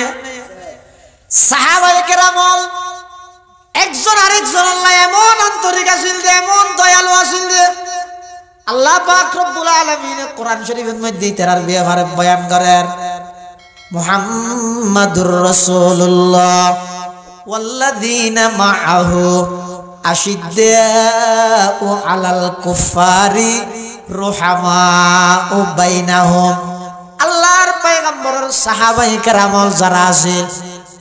সাহাবায়ে কেরামল একজন আরেকজন আল্লাহ এমন আন্তরিক আছেন এমন দয়ালু আছেন আল্লাহ পাক রব্বুল আলামিন কোরআন শরীফের মধ্যে তার ব্যবহারে বয়ান করেন মুহাম্মাদুর রাসূলুল্লাহ ওয়াল্লাযীনা মাআহু আশিদ্দাউ আলাল কুফারি রুহামাউ বাইনাহুম আল্লাহর পয়গম্বরের সাহাবায়ে কেরামল যারা আছেন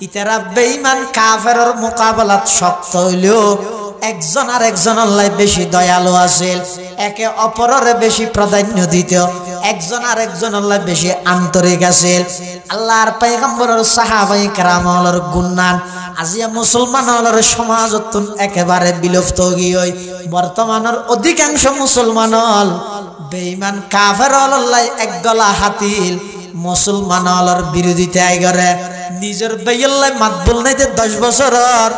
ইতারা বেঈমান কাফেরের মোকাবেলাত শক্ত হইলেও একজন আর একজন আল্লাহ বেশি দয়ালু আছেন একে অপরের বেশি প্রাধান্য দিত একজন আর একজন আল্লাহ বেশি আন্তরিক আছেন আল্লাহর পয়গম্বরের সাহাবায়ে কেরামলের গুণগান আজিয়া মুসলমানের সমাজত একেবারে বিলুপ্ত গিয়ে বর্তমানের অধিকাংশ মুসলমান বেঈমান কাফের আল্লাহ এক গলা হাতিল মুসলমানের বিরোধিতায় করে নিজের বেইল্লাই মাতবুল নাইতে 10 বছরের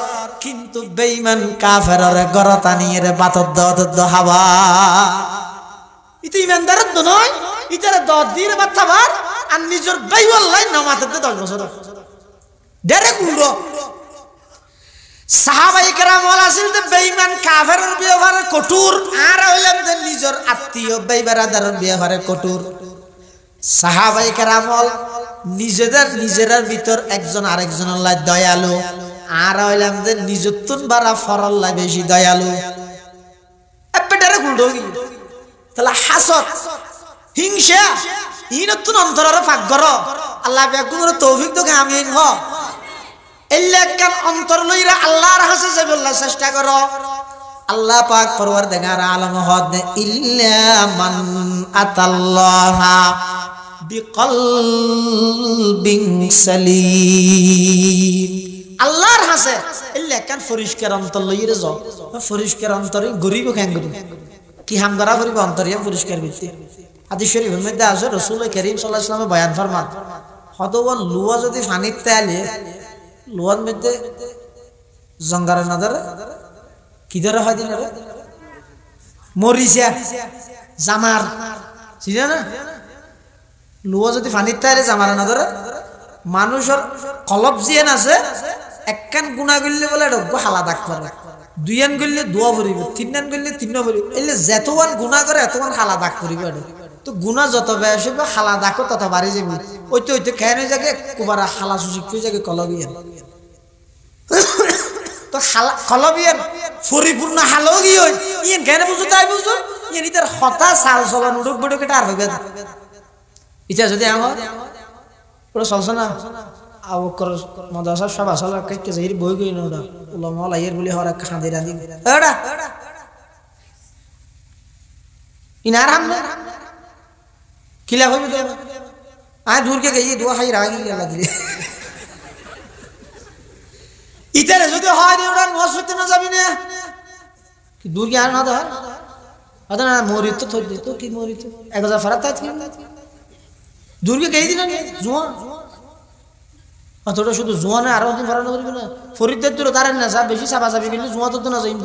কিন্তু বেঈমান কাফেরের গরতানিয়ে বাতদ দদ হাওয়া ইতি ইমানদারত নয় ইতারে 10 দিন বাতবার আর নিজের বেইল্লাই নামাতে 10 বছর ডাইরেক্ট উল্টো সাহাবায়ে কেরামল আছেন যে বেঈমান কাফেরের ব্যবহারে কঠোর আর হইলেন যে নিজের আত্মীয় বেইবারাদারের ব্যবহারে কঠোর সাহাবায়ে কেরামল নিজেদের ভিতর একজন আরেকজন আল্লাহ দয়ালু আর হইলাম যে নিজতুন বারা ফরল্লাহ বেশি দয়ালু এপেটারে গুলডো তাহলে হাসদ হিংসা ইনতুন অন্তরের ফাগর আল্লাহ বেগুনের তৌফিক তো আমিন হ এলাকার অন্তর লইরা আল্লাহর হাসে যাইবল্লাহ চেষ্টা করো আল্লাহ পাক পরওয়ারদিগার আলম হদ ইল্লা মান আতাল্লাহা বিকলবিন সালিম আল্লাহর হাসে এলাকার পরিষ্কার অন্তর লইরা যাও পরিষ্কার অন্তরে গরিব কেন গরিব কি হামদারা গরিব অন্তরিয়া পরিষ্কার করতে হাদিস শরীফের মধ্যে আছে রাসূল করিম সাল্লাল্লাহু আলাইহি ওয়াসাল্লাম বয়ান ফরমান হদওয়াল লুয়া যদি পানিতে আলে লুয়ার মধ্যে জঙ্গারে না ধরে কি ধরে হয় দিন রে মরিচা জামার চিনা না লুয়া যদি পানিতে আলে জামারে না ধরে মানুষের কলব জিয়ান আছে একখান গুণা করলে বলে রব্ব হালা দাগ করে দুইয়ান করলে দোয়া ভরিব তিনান করলে তিন ভরিব এলে যেতওয়ান গুণা করে এতওয়ান হালা দাগ করিব তো গুণা যত বেশি হবে হালা দাগও তত বাড়ি যাবে ওইতে ওইতে কেন জায়গায় কুবারা হালা সুশিক জায়গায় কলবিয়ান তো হালা কলবিয়ান পরিপূর্ণ হালো গিয়ে ইয়েন কেন বুঝো তাই বুঝো ইয়েন ইতার হতা সাল চলান উড়ুক বুড়ুক এটা আর হবে ইটা যদি আমার ওরা চলছে না আবকর মাদ্রাসা সব আসলে কে যাইর বই গই না ওরা উলামা লাইয়ের বলি হর একটা খাঁদি রাঁধি ওটা ইনার হামনে কিলা কইবি তো আয় দূরকে গিয়ে দোয়া খাই রাগি লাগিলে ইতারে যদি হয় রে ওরা মসজিদে না যাবি না কি দূর কি আর না দা আদা না মরিত তো থই দে তো কি মরিত 1000 ফারাত আছে দূর কে গিয়ে দিনা জুয়া অতটা শুধু জুয়া না আর দিন ফারানো করবি না ফরিদদের দূর দাঁড়ান না সব বেশি সাবা সাবি গেলে জুয়া তো না যাইম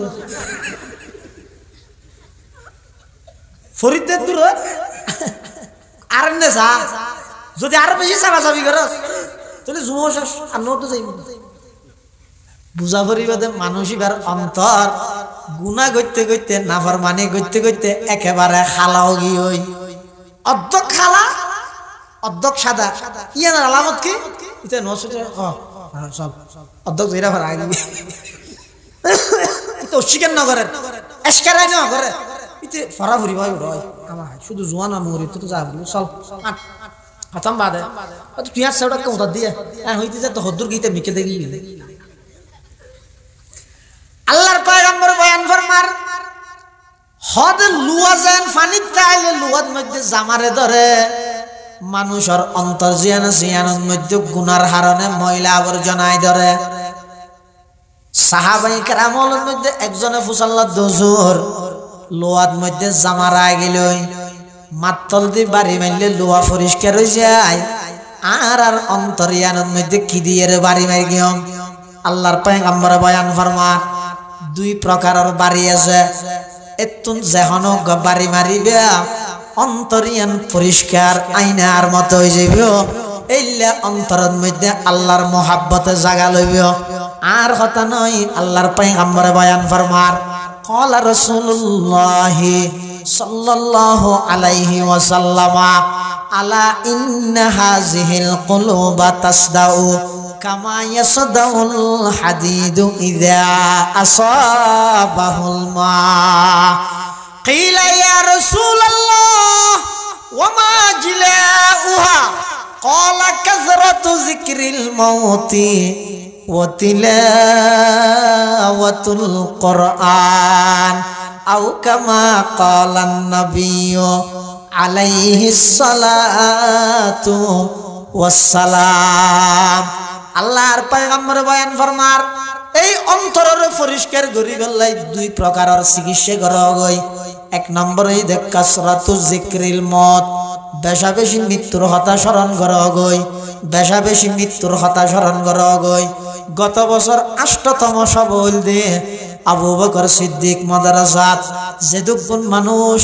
ফরিদদের দূর আর না সা যদি আর বেশি সাবা সাবি করস তাহলে জুয়া শেষ আর নো তো যাইম বুঝা পরিবাদে মানুষইবার অন্তর গুনাহ করতে করতে নাফরমানি করতে করতে একেবারে খালাও গি হই অর্ধেক খালা অর্ধেক সাদা ইয়ার আলামত কি এটা নসুতে সব অর্ধেক জেরা ভরা আগে তো শিকার না করে এসকারাই না করে ইতে ফরাফরি ভাই রয় আমার শুধু জোয়ান আমরি তো যা বলি চল খতম বাদে তুই আর সেটা কোথা দিয়ে হইতে যা তো হদ্দুর গীতে মিকে দেখি আল্লাহর পয়গম্বর বয়ান ফরমার হদ লুয়াজান ফানিত তাইলে লুয়াদ মধ্যে জামারে ধরে মানুষের অন্তর জিয়ানের মধ্যে গুনার হারণে ময়লা আবর্জনায় ধরে সাহাবাই কেরামলের মধ্যে একজনে ফুসাল্লাহ দজুর লুয়াদ মধ্যে জামারায় গেলই মাত্তল দি বাড়ি মারলে লোয়া পরিষ্কার হয়ে যায় আর আর অন্তরিয়ানের মধ্যে কি দিয়ে বাড়ি মারি গিয়ম আল্লাহর পয়গম্বর বয়ান ফরমার দুই প্রকারের বাড়ি আছে এতুন যেহনো বাড়ি মারিবে অন্তরিয়ান পরিষ্কার আইনার মতো হয়ে যাইব এইলা অন্তরের মধ্যে আল্লাহর মোহাব্বতে জাগা লইব আর কথা নয় আল্লাহর পয়গম্বর বয়ান ফরমার قال رسول الله صلى الله عليه وسلم الا ان هذه القلوب تصدع كما يصدع الحديد إذا أصابه الماء قيل يا رسول الله وما جلاؤها قال كثرة ذكر الموت وتلاوة القرآن أو كما قال النبي عليه الصلاة والسلام আল্লাহর পয়গম্বর বয়ান ফরমার এই অন্তরের পরিষ্কার করি গলাই দুই প্রকারের চিকিৎসা করা হয় এক নম্বরে দেখ কাসরাতু যিকরিল মত বেশা বেশি মৃত্যুর কথা স্মরণ করা হয় বেশা বেশি মৃত্যুর কথা স্মরণ করা হয় গত বছর 8তম সবল দে আবু বকর সিদ্দিক মাদ্রাসাত যেদুগুণ মানুষ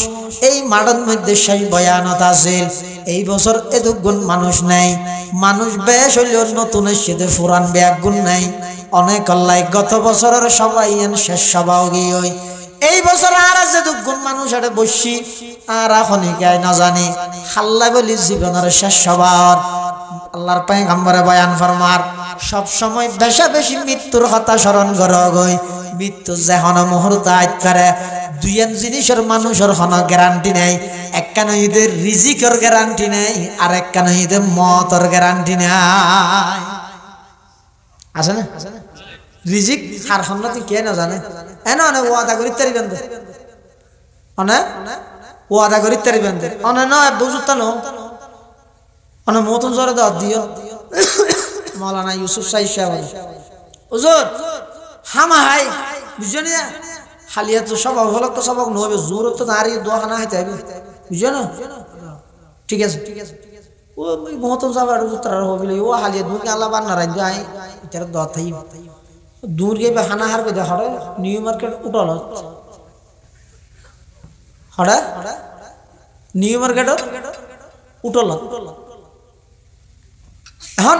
এই মাঠের মধ্যে সেই বয়ানত আছিল এই বছর এদুগুণ মানুষ নাই মানুষ বেশ হইলেও নতুন এসে পুরান ব্যাগুণ নাই অনেক আল্লাহ গত বছরের সবাই শেষ সভাও গিয়ে এই বছর আর আছে দুগুণ মানুষ আরে বসি আর এখনই না জানি হাল্লা বলি জীবনের শেষ সবার আল্লাহর পয়গম্বরে বয়ান ফরমার সব সময় বেশা বেশি মৃত্যুর কথা স্মরণ করা হয় মৃত্যু যেহন মুহূর্ত আইত করে দুইয়েন জিনিসের মানুষের কোনো গ্যারান্টি নেই একখান ঈদের রিজিকের গ্যারান্টি নেই আর একখান ঈদের মতের গ্যারান্টি নেই আছে না রিজিক আর হন্নতি কে না জানে এনে অনেক ওয়াদা করি তারি বেঁধে অনেক ওয়াদা করি তারি বেঁধে অনেক নয় বুঝুত না অনেক মতন জোরে দাও দিও মৌলানা ইউসুফ সাইদ সাহেব হুজুর হামা হাই বুঝছেন হালিয়া তো সবক হলক তো সবক নহবে জোর তো নারী দোয়াখানা হাইতে হবে বুঝছো না ঠিক আছে ও মতন যাবে আর উত্তর হবিলে ও হালিয়া দুকে আল্লাহ বান না রাজ্য আই এটার দোয়া থাই দূর গিয়ে হানা হার বেদে হরে নিউ মার্কেট উঠল হরে নিউ মার্কেট উঠল এখন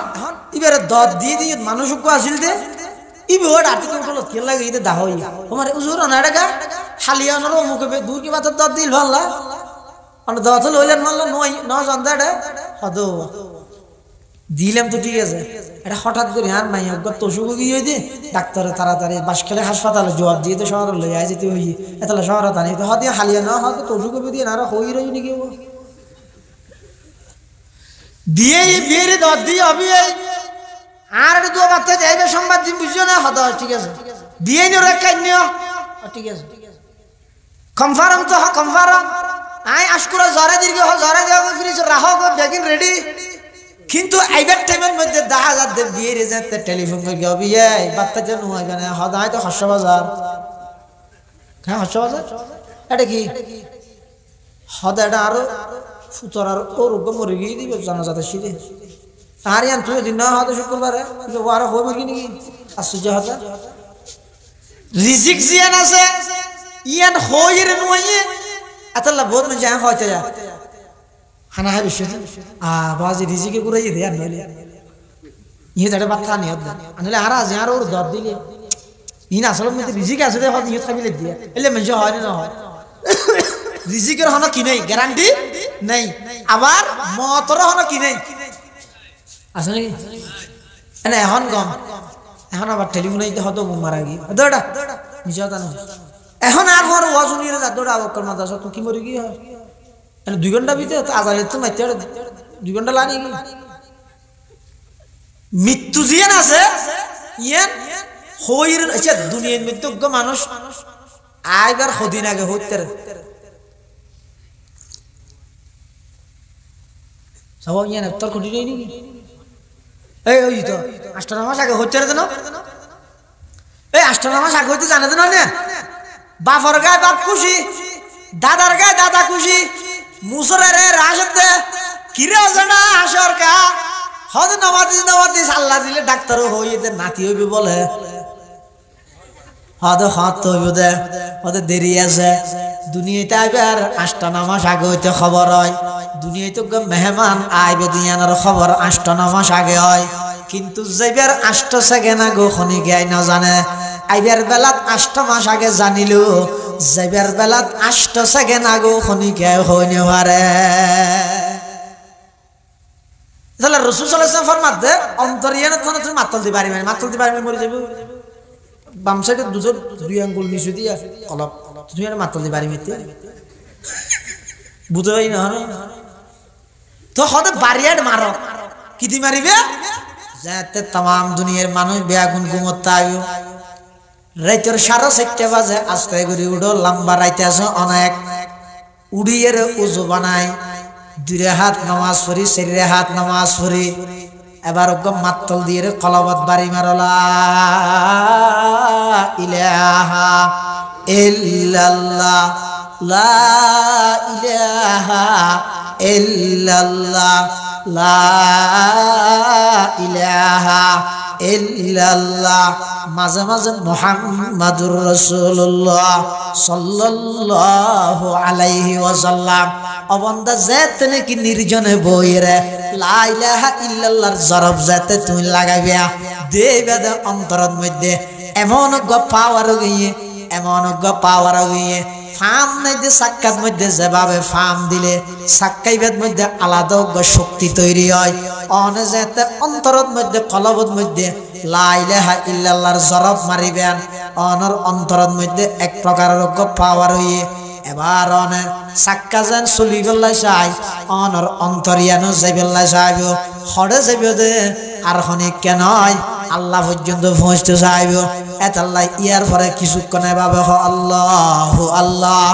এবারে দত দিয়ে দিয়ে মানুষ আসিল দে ইবে ওর আর্থিক উঠল কে লাগে ইতে দাহ তোমার উজুর না টাকা হালিয়া নর মুখে দূর কি মাত্র দত দিল ভাল্লা মানে দত লইলেন মানলো নয় ন জানতে হদ দিলাম তো ঠিক আছে এটা হঠাৎ করে আর নাই একবার তোষুক গিয়ে দে ডাক্তারে তাড়াতাড়ি বাস খেলে হাসপাতালে জবাব দিয়ে তো শহরে লই আয় যেতে হই এতলা শহরে তানি তো হদিয়া হালিয়া না হয়তো তোষুক দিয়ে না হই রই নাকি দিয়ে বিয়ে দত দিয়ে হবি আর দু বাচ্চা যাইবে সংবাদ দিন বুঝছো না হদ ঠিক আছে দিয়ে নিও রেখাই নিও ঠিক আছে কনফার্ম তো কনফার্ম আই আশকুরা জরা দীর্ঘ জরা দেওয়া ফ্রিজ রাখো বেগিন রেডি কিন্তু আইবার টাইমের মধ্যে 10,000 দে বিয়ে রেজাতে টেলিফোন করে গিয়ে বিয়ে বাচ্চা যেন হয় কেন হদায় তো হাসবাজার হ্যাঁ হাসবাজার এটা কি হদাটা আরো সুতরার ওর মরে গিয়ে দিবে জানাজাতে শিরে আর ইয়ান তুই দিন না হয়তো শুক্রবারে আরো হবে কি নাকি আশ্চর্য হাজার রিজিক জিয়ান আছে ইয়ান হইর নয়ে আতাল্লাহ বহুত মন যায় হয়তো যা হানা হয় বিশ্ব বাজি রিজিকে ঘুরাই দিয়ে আর নইলে ইয়ে যাতে বাচ্চা নিয়ে আনলে আর আজ আর ওর দর দিলে ইন আসলে মধ্যে রিজিক আছে দে হয়তো ইয়ে খাবিলে দিয়ে এলে মন হয় না হয় রিজিকের হনো কি নেই গ্যারান্টি নেই আবার মতর হনো কি নেই আসলে না এখন গম এখন আবার টেলিফোনে হয়তো মারা গিয়ে দৌড়া মিশা না এখন আর বড় ওয়াজ উনিয়ে যা দৌড়া আবকর মাদাস তো কি মরে গিয়ে হয় 2 ঘন্টা ভিতরে তো আজালে তো মাইতে 2 ঘন্টা লাগে কি মৃত্যু জিয়ান আছে ইয়ান হইর আচ্ছা দুনিয়ার মৃত্যুজ্ঞ মানুষ আইবার কদিন আগে হইতে সব ইয়ান তোর কোটি নেই নাকি এই ওই তো 8 মাস আগে হইতে না এই 8 মাস আগে হইতে জানে না বাপর গায়ে বাপ খুশি দাদার গায়ে দাদা খুশি মুসরের রাশদে কিরে জানা সরকার হদ নমাতি আল্লাহ দিলে ডাক্তার হইতে নাতি হইবে বলে হদ হাত হইব দে হদ দেরি আছে দুনিয়াতে আইবার 8 মাস আগে হইতে খবর হয় দুনিয়াতে মেহমান আইবে দিয়ানোর খবর 8 মাস আগে হয় কিন্তু যাইবার 8 সেকেন্ড আগে খনি গায় না জানে আইবার বেলাত 8 মাস আগে জানিলো যাইবার বেলাত 8 সেকেন্ড আগে খনি গায় হইনে পারে তাহলে রাসূল সাল্লাল্লাহু আলাইহি ওয়াসাল্লাম ফরমাতে অন্তরিয়ানে তো তুমি মাতল দি পারিবে মাতল দি পারিবে মরে যাবে বাম সাইডে দুই আঙ্গুল নিচে দিয়া কলপ তুমি আর মাতল দি পারিবে বুঝাই না তো হতে বারিয়াড মারো কি দি মারিবে যাতে तमाम দুনিয়ার মানুষ বেগুন ঘুমোতে আইও রাতের 4:30 বাজে আস্তে করে উঠো লম্বা রাইতে আছে অনেক উড়িয়ের উজু বানাই 2 হাত নামাজ পড়ি 4 হাত নামাজ পড়ি এবার ওকে মাতল দিয়ে কলবত বাড়ি মারলা ইলাহা ইল্লাল্লাহ লা ইলাহা ইল্লাল্লাহ লা ইলাহা ইল্লাল্লাহ মাঝে মাঝে মুহাম্মাদুর রাসূলুল্লাহ সাল্লাল্লাহু আলাইহি ওয়াসাল্লাম অবন্দা যেতে নাকি নির্জনে বইরে লা ইলাহা ইল্লাল্লাহর জরব যেতে তুমি লাগাইবা দেবে দে অন্তরের মধ্যে এমন পাওয়ার গিয়ে এমন পাওয়ার গিয়ে ফাম মধ্যে সাক্কাত মধ্যে যেভাবে ফাম দিলে সাক্কাইবের মধ্যে আলাদা শক্তি তৈরি হয় অন যেতে অন্তরের মধ্যে কলবের মধ্যে লা ইলাহা ইল্লাল্লাহর জরব মারিবেন অনর অন্তরের মধ্যে এক প্রকারের পাওয়ার হইয়ে এবার অনে সাক্কা যেন চলি গেলাই চাই অনর অন্তরিয়ানো যাইবেলাই চাইব হরে যাইব দে আর খনিক কেন আল্লাহ পর্যন্ত পৌঁছতে চাইব এতাল্লাহ ইয়ার পরে কিছুক্ষণে ভাবে আল্লাহু আল্লাহ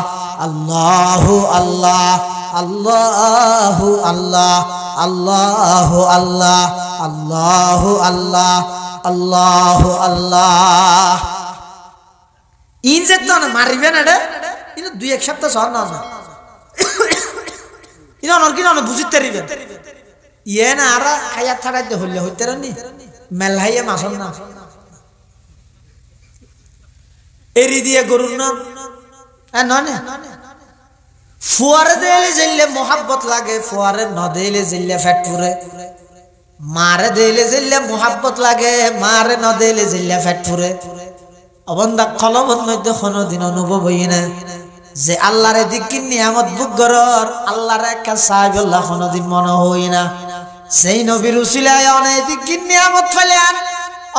আল্লাহু আল্লাহ আল্লাহু আল্লাহ আল্লাহু আল্লাহ আল্লাহু আল্লাহ আল্লাহু আল্লাহ ইন যে তো মারিবে না রে কিন্তু 2-1 সপ্তাহ সর না ইন অনর কি না বুঝিতে পারিবে ইয়ে না আর হায়াত ছাড়াইতে হইলে হইতে রানি মেলহাইয়া মাসল না এরি দিয়ে গরুর না নয় ফুয়ারে দিলে জিল্লে মোহাব্বত লাগে ফুয়ারে ন দিলে জিল্লে ফেট পুরে মারে দিলে জিল্লে মোহাব্বত লাগে মারে ন দিলে জিল্লে ফেট পুরে অবন্দা কলবত মধ্যে কোনোদিন অনুভব হই না যে আল্লাহর দিক নিয়ামত বুক গরর আল্লাহর একা সাহেবুল্লাহ কোনোদিন মনে হই না সেই নবীর উসিলায় অনেক দিক নিয়ামত ফেলেন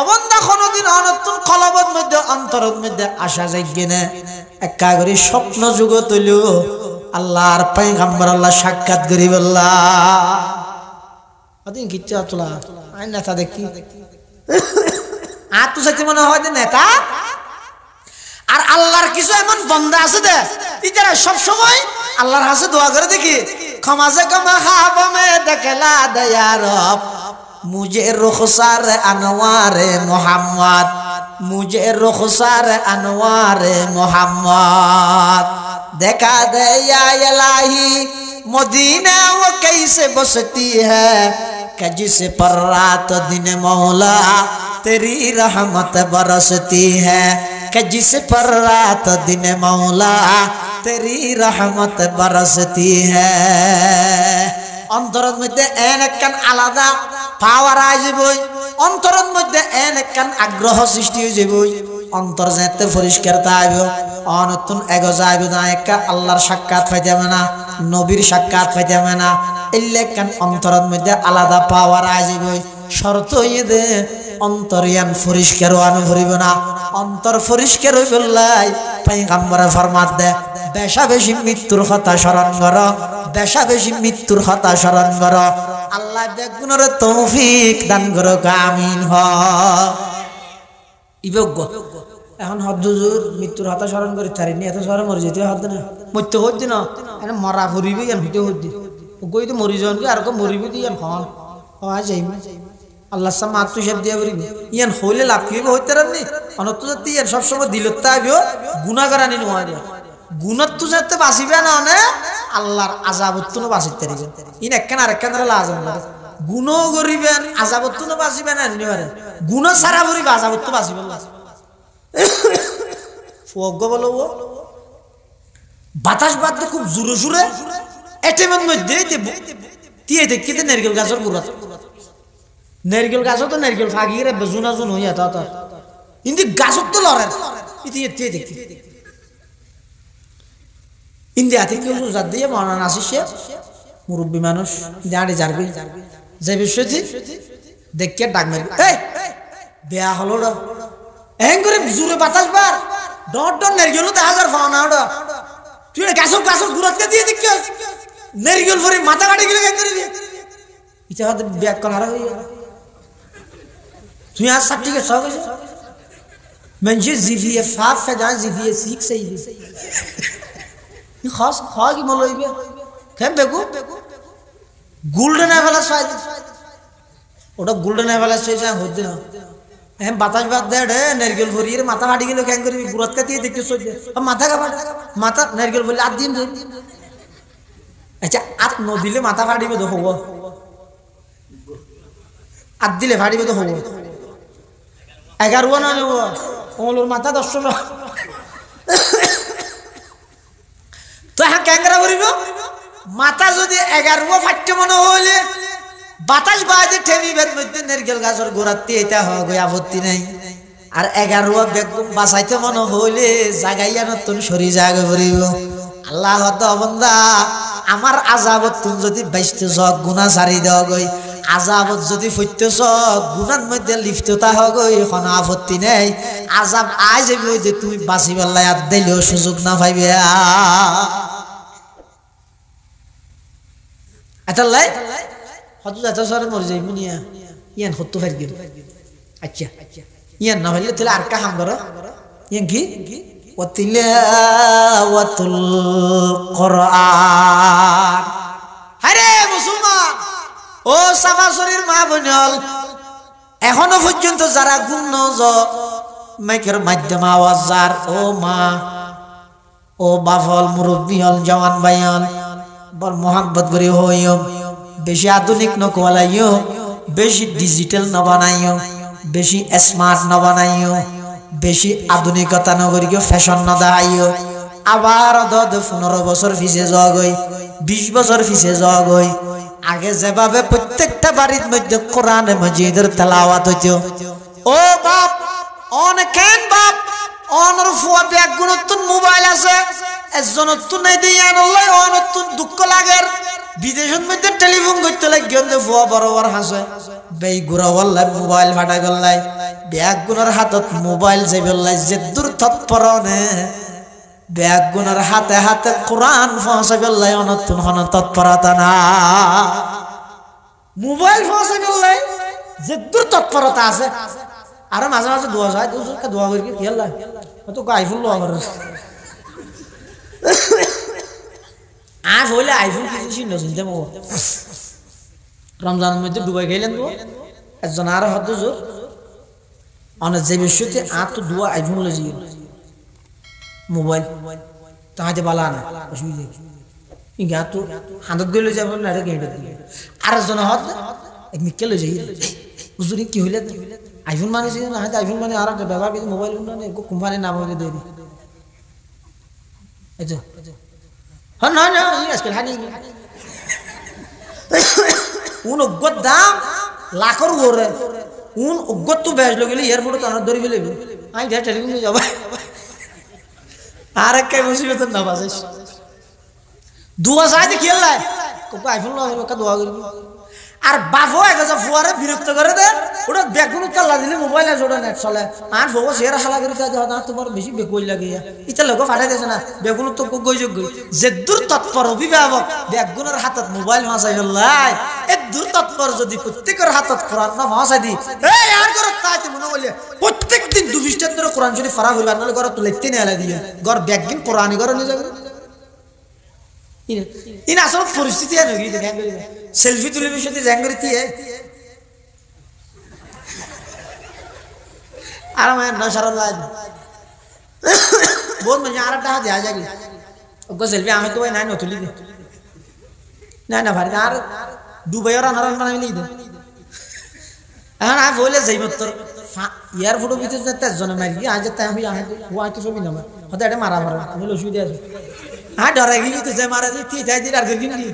অবন্দা কোনোদিন অনতুন কলবত মধ্যে অন্তরের মধ্যে আশা জাগে না একা করে স্বপ্ন যুগ তৈল আল্লাহর পয়গম্বর আল্লাহ সাক্ষাৎ করি বললা ওদিন কিচ্ছু তোলা আই নেতা দেখি আর তো সাথে মনে হয় নেতা আর আল্লাহর কিছু এমন বন্দা আছে দে ইতারা সব সময় আল্লাহর কাছে দোয়া করে দেখি ক্ষমা से ক্ষমা খাব মে দেখলা দয়া রব मुझे रुखसार अनवार मोहम्मद मुझे रुखसार अनवार मोहम्मद देखा दे या इलाही मदीना वो कैसे बसती है कि जिस पर रात दिन मौला तेरी रहमत बरसती है कि जिस पर रात दिन मौला तेरी रहमत बरसती है অন্তরের মধ্যে একখান আলাদা পাওয়ার আসবই অন্তরের মধ্যে একখান আগ্রহ সৃষ্টি হয়ে যাবই অন্তর যেতে পরিষ্কার থাকব অনতুন এগো যাইব না একা আল্লাহর সাক্ষাৎ পাইতে না নবীর সাক্ষাৎ পাইতে না এলেকান অন্তরের মধ্যে আলাদা পাওয়ার আসবই শর্ত হয়ে দে অন্তরিয়ান পরিষ্কার আনো ভরিব না অন্তর পরিষ্কার হয়ে বললাই পয়গম্বরে ফরমাত দে বেশা বেশি মৃত্যুর কথা স্মরণ করো বেশা বেশি মৃত্যুর কথা স্মরণ করো আল্লাহ বেগুনের তৌফিক দান করো আমিন হ ইবজ্ঞ এখন হদ্দুজুর মৃত্যুর কথা স্মরণ করি তারিনি এত স্মরণ মরে যেতে হদ্দ না মরতে হদ্দি না এখন মরা ফুরিবি ইয়ান হইতে হদ্দি গই তো মরি যান কি আর কো মরিবি দি ইয়ান হন হয় যাই আল্লাহ সামা আত্মসাব দিয়া বলিবি ইয়ান হইলে লাভ কি হইতে রানি অনত যদি ইয়ান সব সময় দিলতে আইবো গুনাহগারানি নয় গুণত তো যেতে বাঁচিবে না মানে আল্লাহর আযাবত তো বাঁচিতে পারিবে ইন একখান আরেকখান ধরে লাজম না গুণ করিবেন আযাবত তো বাঁচিবে না নিবারে গুণ সারা ভরি আযাবত তো বাঁচিবে না ফগো বলো বাতাস বাদতে খুব জোরে জোরে এটেমের মধ্যে দিয়ে দেখিতে নারকেল গাছের গুড়া নারকেল গাছও তো নারকেল ফাগিরে বেজুনা জুন হইয়া তা কিন্তু গাছত তো লড়ে ইতি দেখি ইন্ডিয়া থেকে কেউ জাত দিয়ে মৌলানা আসিস মুরব্বী মানুষ দাঁড়িয়ে যারবি যে বিষয়টি দেখে ডাক মারবি এই বেয়া হলো এহেন করে জোরে বাতাস বার ডট ডট নারকেল দেখা যার ফাওনা ওটা তুই গাছক গাছক দূরত্বে দিয়ে দেখি নারকেল ভরে মাথা কাটি গেলে কেন করবি ইচ্ছা হাতে ব্যাগ কলার হয়ে তুই আজ সার্টিফিকেট সব হয়েছে মানুষের জিভিএ 5 से जाए জিভিএ 6 से ही खास खा की मलोइबे केम बेगु गोल्डन एवला साइज ওটা গোল্ডেন এভালা সাইজ হচ্ছে না এম বাতাস বাদ দে রে নারকেল ভরিয়ে মাথা ফাটি গেল কেন করবি গুরত কাটিয়ে দেখতে সহ্য মাথা কাটা মাথা নারকেল ভরি আট দিন আচ্ছা আট ন দিলে মাথা ফাটিবে তো হবো আট দিলে ফাটিবে তো হবো 11 না নেব ওর মাথা 10 না তো হ্যাঁ ক্যাংরা করিব মাথা যদি 11 ফাটতে মনে হইলে বাতাস বাজে ঠেমিবের মধ্যে নারকেল গাছের গোড়াতে এটা হবে আপত্তি নাই আর 11 বেগম বাঁচাইতে মনে হইলে জাগাইয়া নতুন সরি জাগে করিব আল্লাহ তো বান্দা আমার আযাবত তুই যদি বাইতে জগ গুনাহ সারি দাও গই আযাবত যদি ফইতেছ গুনার মধ্যে লিপ্ততা হগই কোনো আপত্তি নাই আযাব আই যাবে যে তুমি বাঁচিবার লাই আর দিলেও সুযোগ না পাইবে এটা লাই হয়তো এত সরে মরে যাই মুনিয়া ইয়ান হতো ফাইল গেল আচ্ছা ইয়ান না হইলে তাহলে আর কা হাম করো ইয়ান কি ওয়াতিলাওয়াতুল কোরআন আরে মুসলমান ও সাফাসরির মা বোনল এখনো পর্যন্ত যারা গুণ মাইকের মাধ্যমে আওয়াজ যার ও মা ও বাফল মুরব্বী হল জওয়ান ভাইয়ল বল মোহাম্মত করে হইও বেশি আধুনিক ন কোলাইও বেশি ডিজিটাল ন বানাইও বেশি স্মার্ট ন বানাইও বেশি আধুনিকতা ন করিও ফ্যাশন ন দাইও আবার 15 বছর পিছে যাগই 20 বছর পিছে যাগই আগে যেভাবে প্রত্যেকটা বাড়ির মধ্যে কোরআন মাজিদের তেলাওয়াত হইতো ও বাপ অনেকেন বাপ অনর ফুয়া ব্যাগ গুণতুন মোবাইল আছে একজনতুন নাই দিয়া আনলাই অনতুন দুঃখ লাগের বিদেশের মধ্যে টেলিফোন করতে লাগিও দে ফুয়া বরাবর হাসে বেই গুরা ওয়াল্লাহ মোবাইল ফাটা গল্লাই ব্যাগ গুণর হাতত মোবাইল যাইবল্লাই যে দূর তৎপরনে ব্যাগ গুণর হাতে হাতে কোরআন পৌঁছে গল্লাই অনতুন হন তৎপরতা না মোবাইল পৌঁছে গল্লাই যে দূর তৎপরতা আছে আর মাঝে মাঝে দোয়া যায় দুজনকে দোয়া করি কি আল্লাহ তো গাইফুল দোয়া করে আজ হইলে আইফোন কিছু চিহ্ন চিনতে মো রমজানের মধ্যে ডুবাই গেলেন তো একজন আর হত জোর অনেক যে বিষয়তে আর তো দুয়া আইফোন লজি মোবাইল তাহাতে বালা না অসুবিধা ইঙ্গা তো হাতত গেলে যাব না রে গেঁড়ে আর একজন হত মিক্কে লই যাই হুজুরি কি হইলে আইফোন মানে না আইফোন মানে আর একটা ব্যবহার করে মোবাইল মানে কোম্পানির নাম হইলে দেই এই তো হ্যাঁ না না আজকাল হানি উন অজ্ঞত দাম লাখর ওরে উন অজ্ঞত তো বেশ লগেলে এয়ারপোর্টে তো ধরে ফেলে আই যা টেলিফোন যাব আর এক কাই মুসিবত না বাসিস দুয়া সাইতে খেললাই কোকো আইফোন লয় কা দোয়া করবি আর বাফো একজা ফুয়ারে বিরক্ত করে দে ওটা বেগুন কাল্লা দিলে মোবাইল আছে ওটা নেট চলে আর বউ শেয়ার হালা করে তা না তোমার বেশি বেকই লাগে ইতা লোক ফাটাই দেছে না বেগুন তো গই যোগ যে দূর তৎপর অভিভাবক বেগুনের হাতত মোবাইল মাসাই ফেললাই এ দূর তৎপর যদি প্রত্যেকের হাতত কোরআন না মাসাই দি এই আর করে তাইতে মনে বলে প্রত্যেক দিন 2 পৃষ্ঠা ধরে কোরআন শরীফ পড়া হইবা না ঘর তো লিখতে নেলা দিয়ে ঘর বেগুন কোরআনি ঘর নিয়ে যাবে ইন আসল পরিস্থিতি আর নগি দেখেন সেলফি তুলে বিষয়তে জ্যাঙ্গরিতি আর मैं नशरल्लाह बहुत मजा आ रहा है आ जाएगी ओको सेल्फी हमें तो ना तुली दे ना भारी यार दुबई और अनरन बना ली दे এখন আই বলে যাইব তোর ইয়ার ফটো ভিতরে যেতে জনে মারি আজ যেতে আমি আহে ওই তো সবই না হতে এটা মারা মারা আমি অসুবিধা আছে হ্যাঁ ডরে গিয়ে তো যে মারা দিই ঠিক আছে আর গিয়ে নি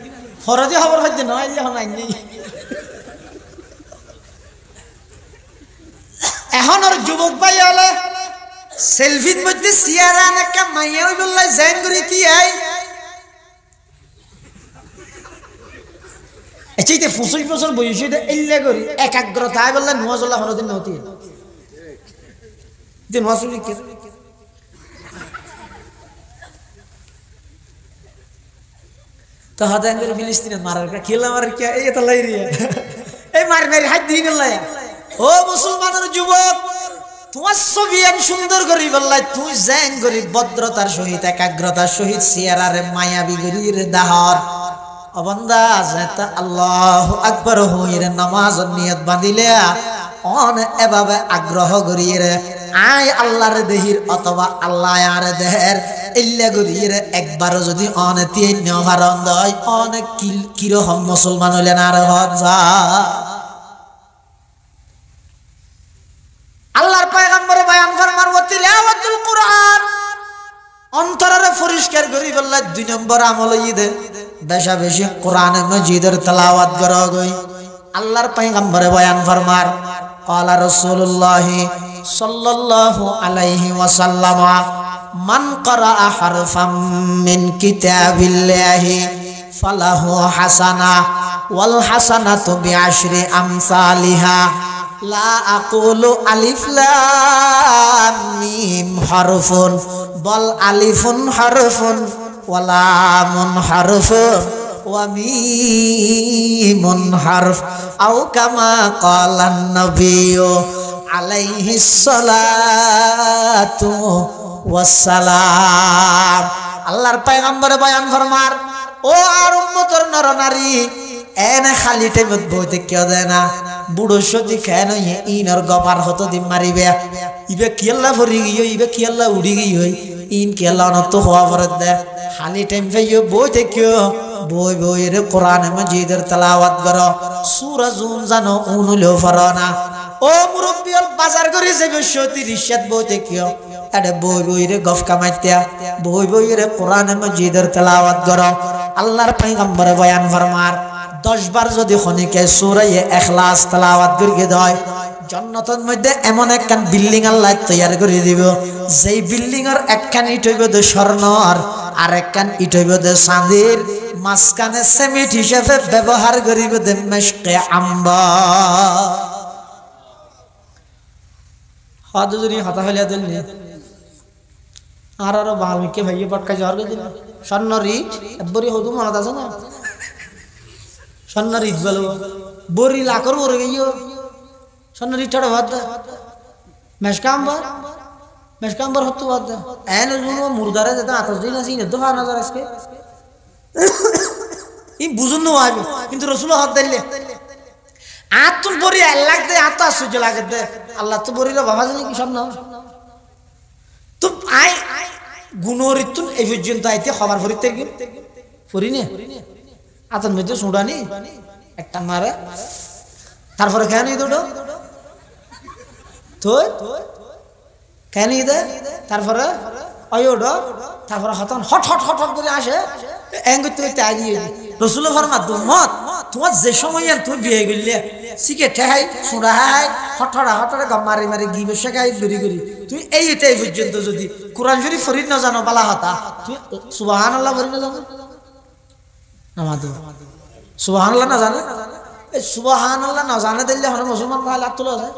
ফরজে খবর হইতে নয় যে হন আইনি এখন আর যুবক ভাই হলে সেলফির মধ্যে সিয়ারা নাকা মাইয়া ওই বললাই জ্যাঙ্গুরি কি আই এটাইতে ফুসল ফুসল বইছিতে এল্লা করি একাগ্রতা বললা নওয়াজুল্লাহ হরদিন নতি দিন ওয়াসুলি কি তো হাদাঙ্গের ফিলিস্তিনে মারার কা খেলা মারার কি এই তো লাই রিয়া এই মার মারি হাত দিন লাই ও মুসলমানের যুবক তোমার ছবি আমি সুন্দর করি বললাই তুই জ্যাং করি ভদ্রতার সহিত একাগ্রতার সহিত সিয়ারারে মায়াবী গরির দাহর অবন্দা যেটা আল্লাহু আকবার হইরে নামাজ নিয়ত বাঁধিলে অন এভাবে আগ্রহ করিয়ে আয় আল্লাহর দেহির অথবা আল্লাহ আর দেহের ইল্লা করিয়ে একবার যদি অন তিন হারন দয় অনেক কিরকম মুসলমান হইলেন আর হজা আল্লাহর পয়গম্বর বয়ান ফরমার ওয়া তিলাওয়াতুল কুরআন অন্তরে পরিষ্কার করি বললা 2 নম্বর আমল ইদে বেশা বেশি কোরআন মাজিদের তেলাওয়াত করা গই আল্লাহর পয়গম্বর বয়ান ফরমার ক্বালা রাসূলুল্লাহ সাল্লাল্লাহু আলাইহি ওয়াসাল্লাম মান ক্বারা হারফাম মিন কিতাবিল্লাহি ফালাহু হাসানা ওয়াল হাসানাতু বিআশরি আমসালিহা লা আকুলু আলিফ লাম মিম হারফুন বল আলিফুন হারফুন ওয়া লামুন হারফুন ওয়া মিমুন হারফ আও কামা ক্বালান নবিয়্যু আলাইহিস সালাতু ওয়াস সালাম আল্লাহর পয়গম্বর বয়ান ফরমার ও আর উম্মতের নরনারী এনে খালি টাইমত বইতে কেউ দেয় না বুড়ো সতি খেন ইনর গপার হতো দিন মারিবে ইবে কিয়াল্লা ভরি গিয়ে ইবে কিয়াল্লা উড়ি গিয়ে ইন কিয়াল্লা অনত হওয়া পরে দে খালি টাইম পাইও বইতে কেউ বই বই রে কোরআন মাজিদের তেলাওয়াত করো সূরা জুন জানো উনুলেও পারো না ও মুরব্বি বাজার করে যাবে সতি রিশাদ বইতে কেউ আরে বই বই রে গফ কামাইতে বই বই রে কোরআন মাজিদের তেলাওয়াত করো আল্লাহর পয়গম্বর বয়ান ফরমার 10 বার যদি খনিকে সূরা ইখলাস তেলাওয়াত করিয়ে দেয় জান্নাতের মধ্যে এমন একখান বিল্ডিং আল্লাহ তৈরি করে দিব যেই বিল্ডিং এর একখান ইট হইব দে স্বর্ণর আর একখান ইট হইব দে চাঁদির মাঝখানে সিমেন্ট হিসেবে ব্যবহার করিব দে মিশকে আম্বার হাদুরি হতা হইলা দিলনি আর বালমিকে ভাইয়ে পটকা জ্বর দিল স্বর্ণর ইট বড়ি হদু মনত আছে না স্বর্ণর ইট বলবো বড়ি লাকর বড় গিয়ে স্বর্ণর ইট ছোট ভাত মেশকাম্বর হতো ভাত এনে মুর্দারে যেতে আতস দিন আসি তো হার নজর আজকে ই বুঝুন না আমি কিন্তু রসুল হাত দিলে আতুন বরি আল্লাহ দে আত আশ্চর্য লাগে দে আল্লাহ তো বরিল বাবা জানি কি সব না তো আই গুণরিতুন এই পর্যন্ত আইতে খবর ফরিতে কি ফরিনে আতন মধ্যে সুডানি একটা মারে তারপরে কেন দুটো তো কেন দে তারপরে অয়োডো তারপরে হতন হট হট হট হট করে আসে এঙ্গুতে তাগিয়ে রসুল ফরমা দুমত তোমার যে সময় তুমি বিয়ে গেলে সিকে ঠেহাই সুড়া হাই হঠড়া হঠড়া গম মারি মারি গি বসে খাই গড়ি গড়ি তুমি এইটাই পর্যন্ত যদি কোরআন শরীফ ফরিদ না জানো বালা হতা তুমি সুবহানাল্লাহ ফরিদ না জানো নামাদু সুবহানাল্লাহ না জানো এই সুবহানাল্লাহ না জানা দিলে হন মুসলমান ভাই লাভ তোলা যায়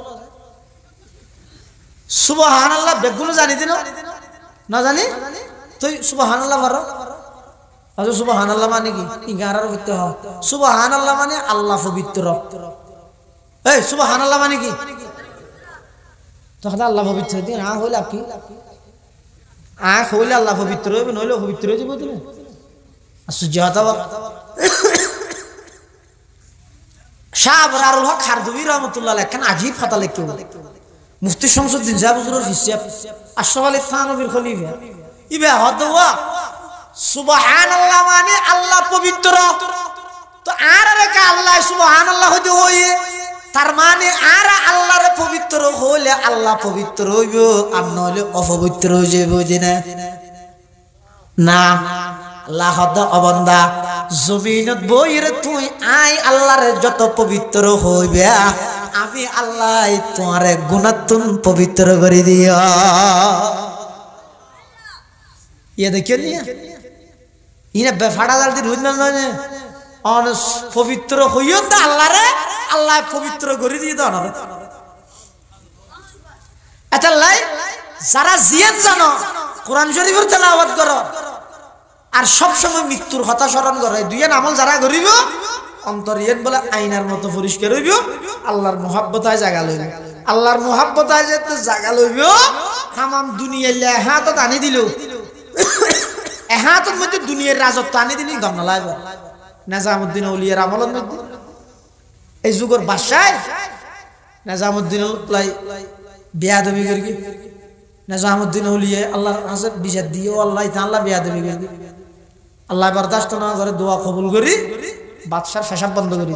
সুবহানাল্লাহ বেগুলো জানি দিন না জানি তুই সুবহানাল্লাহ বলো আচ্ছা সুবহানাল্লাহ মানে কি ইগারার করতে হয় সুবহানাল্লাহ মানে আল্লাহ পবিত্র এই সুবহানাল্লাহ মানে কি তখন আল্লাহ পবিত্র দিন আ হইলে আপনি আ হইলে আল্লাহ পবিত্র হবে নইলে পবিত্র হয়ে যাবে তুমি আশ্চর্য হতা শাহ আবরারুল হক খারদুবি রহমাতুল্লাহ লেখেন আজীব কথা লিখে মুফতি শামসুদ্দিন জাবুজুর হিসাব আশরাফ আলী থানভীর খলিফা ইবে হদওয়া সুবহানাল্লাহ মানে আল্লাহ পবিত্র তো আর রেখা আল্লাহ সুবহানাল্লাহ হইতে হইয়ে তার মানে আর আল্লাহর পবিত্র হইলে আল্লাহ পবিত্র হইব আর নইলে অপবিত্র হয়ে যাবে না আল্লাহ হদ অবন্দা জমিনত বইরে তুই আই আল্লাহর যত পবিত্র হইবে আমি আল্লাহ তোমারে গুণাতুন পবিত্র করে দিও ইয়ে দেখিও নিয়া ইনা বেফাড়া জালতি রুজ না নয় অন পবিত্র হইও না আল্লাহরে আল্লাহ পবিত্র করে দিয়ে দাও না আচ্ছা লাই যারা জিয়ান জানো কোরআন শরীফের তেলাওয়াত করো আর সব সময় মৃত্যুর কথা স্মরণ করে দুইয়ের আমল যারা করিব অন্তর ইয়েন বলে আইনার মতো পরিষ্কার হইব আল্লাহর মুহাব্বতায় জাগা লইব আল্লাহর মুহাব্বতায় যেতে জাগা লইব তামাম দুনিয়া লে হাত আনি দিল হাতের মধ্যে দুনিয়ার রাজত্ব আনি দিলি গম না লাগবে নিজামুদ্দিন আউলিয়ার আমলের মধ্যে এই যুগের বাদশাহ নিজামুদ্দিন লাই বেয়াদবি করি নিজামুদ্দিন আউলিয়া আল্লাহর কাছে বিচার দিও আল্লাহ তাআলা বেয়াদবি করি আল্লাহ বরদাস্ত না করে দোয়া কবুল করি বাদশার পেশাব বন্ধ করি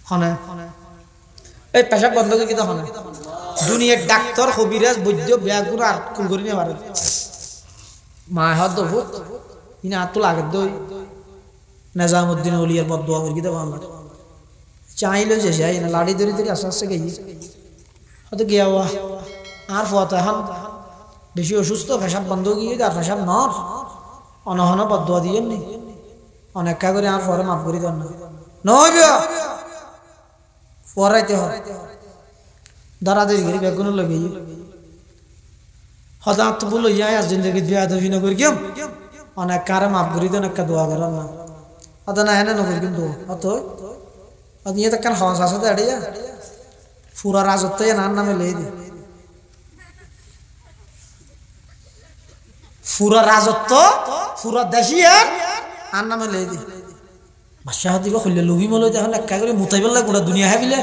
হনে এই পেশাব বন্ধ করি কিতা হনে দুনিয়ার ডাক্তার কবিরাজ বৈদ্য বেয়াগুর আর কুল করি না পারে মা হদ বহুত ইনা আতুল আগে দই নিজামুদ্দিন আউলিয়ার বদদোয়া করি কিতা বাংলা চাইলো যে যাই না লাড়ি ধরে ধরে আস্তে আস্তে গেই হয়তো গিয়া হওয়া আর ফত এখন বেশি অসুস্থ পেশাব বন্ধ গিয়ে আর পেশাব নর অনহন বদদোয়া দিয়ে নি অনেক কা করে আর পরে মাফ করি দেন না নইব পরাইতে হয় দাঁড়াদারি করি বেগুন লগে হঠাৎ তো বলো ইয়া জিন্দগি বিয়া দফি ন করি কেম অনেক কারে মাফ করি দেন একটা দোয়া করেন না অত না হেন নকরি কিন্তু অত নিয়ে তো কেন হস আছে দাঁড়িয়ে পুরা রাজত্ব নার নামে লেই দি পুরা রাজত্ব পুরা দেশি আর নামে লেই দি বাদশাহ দিব খুললে লুবি মলো এখন একা করে মুতাই পেলে গোটা দুনিয়া হাবিলে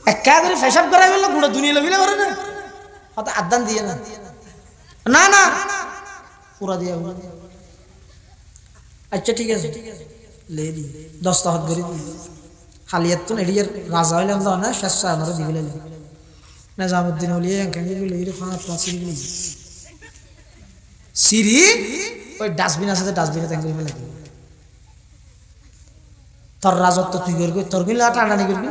একা করে ফেসাব করাই পেলে গোটা দুনিয়া লবিলে করে না হয়তো আদান দিয়ে না না না পুরা দিয়া আচ্ছা ঠিক আছে লে দি 10টা হাত করে হালিয়াত তো এডিয়ার রাজা হইলাম তো না শেষ আমার দিবিলে নিজামুদ্দিন আউলিয়া এঙ্কাঙ্গি লইরে ফাঁত পাসি দিবি সিরি ওই ডাস্টবিন আছে ডাস্টবিনে তেঙ্গি ফেলে তোর রাজত্ব তুই করবি তোর গিলা টানানি করবি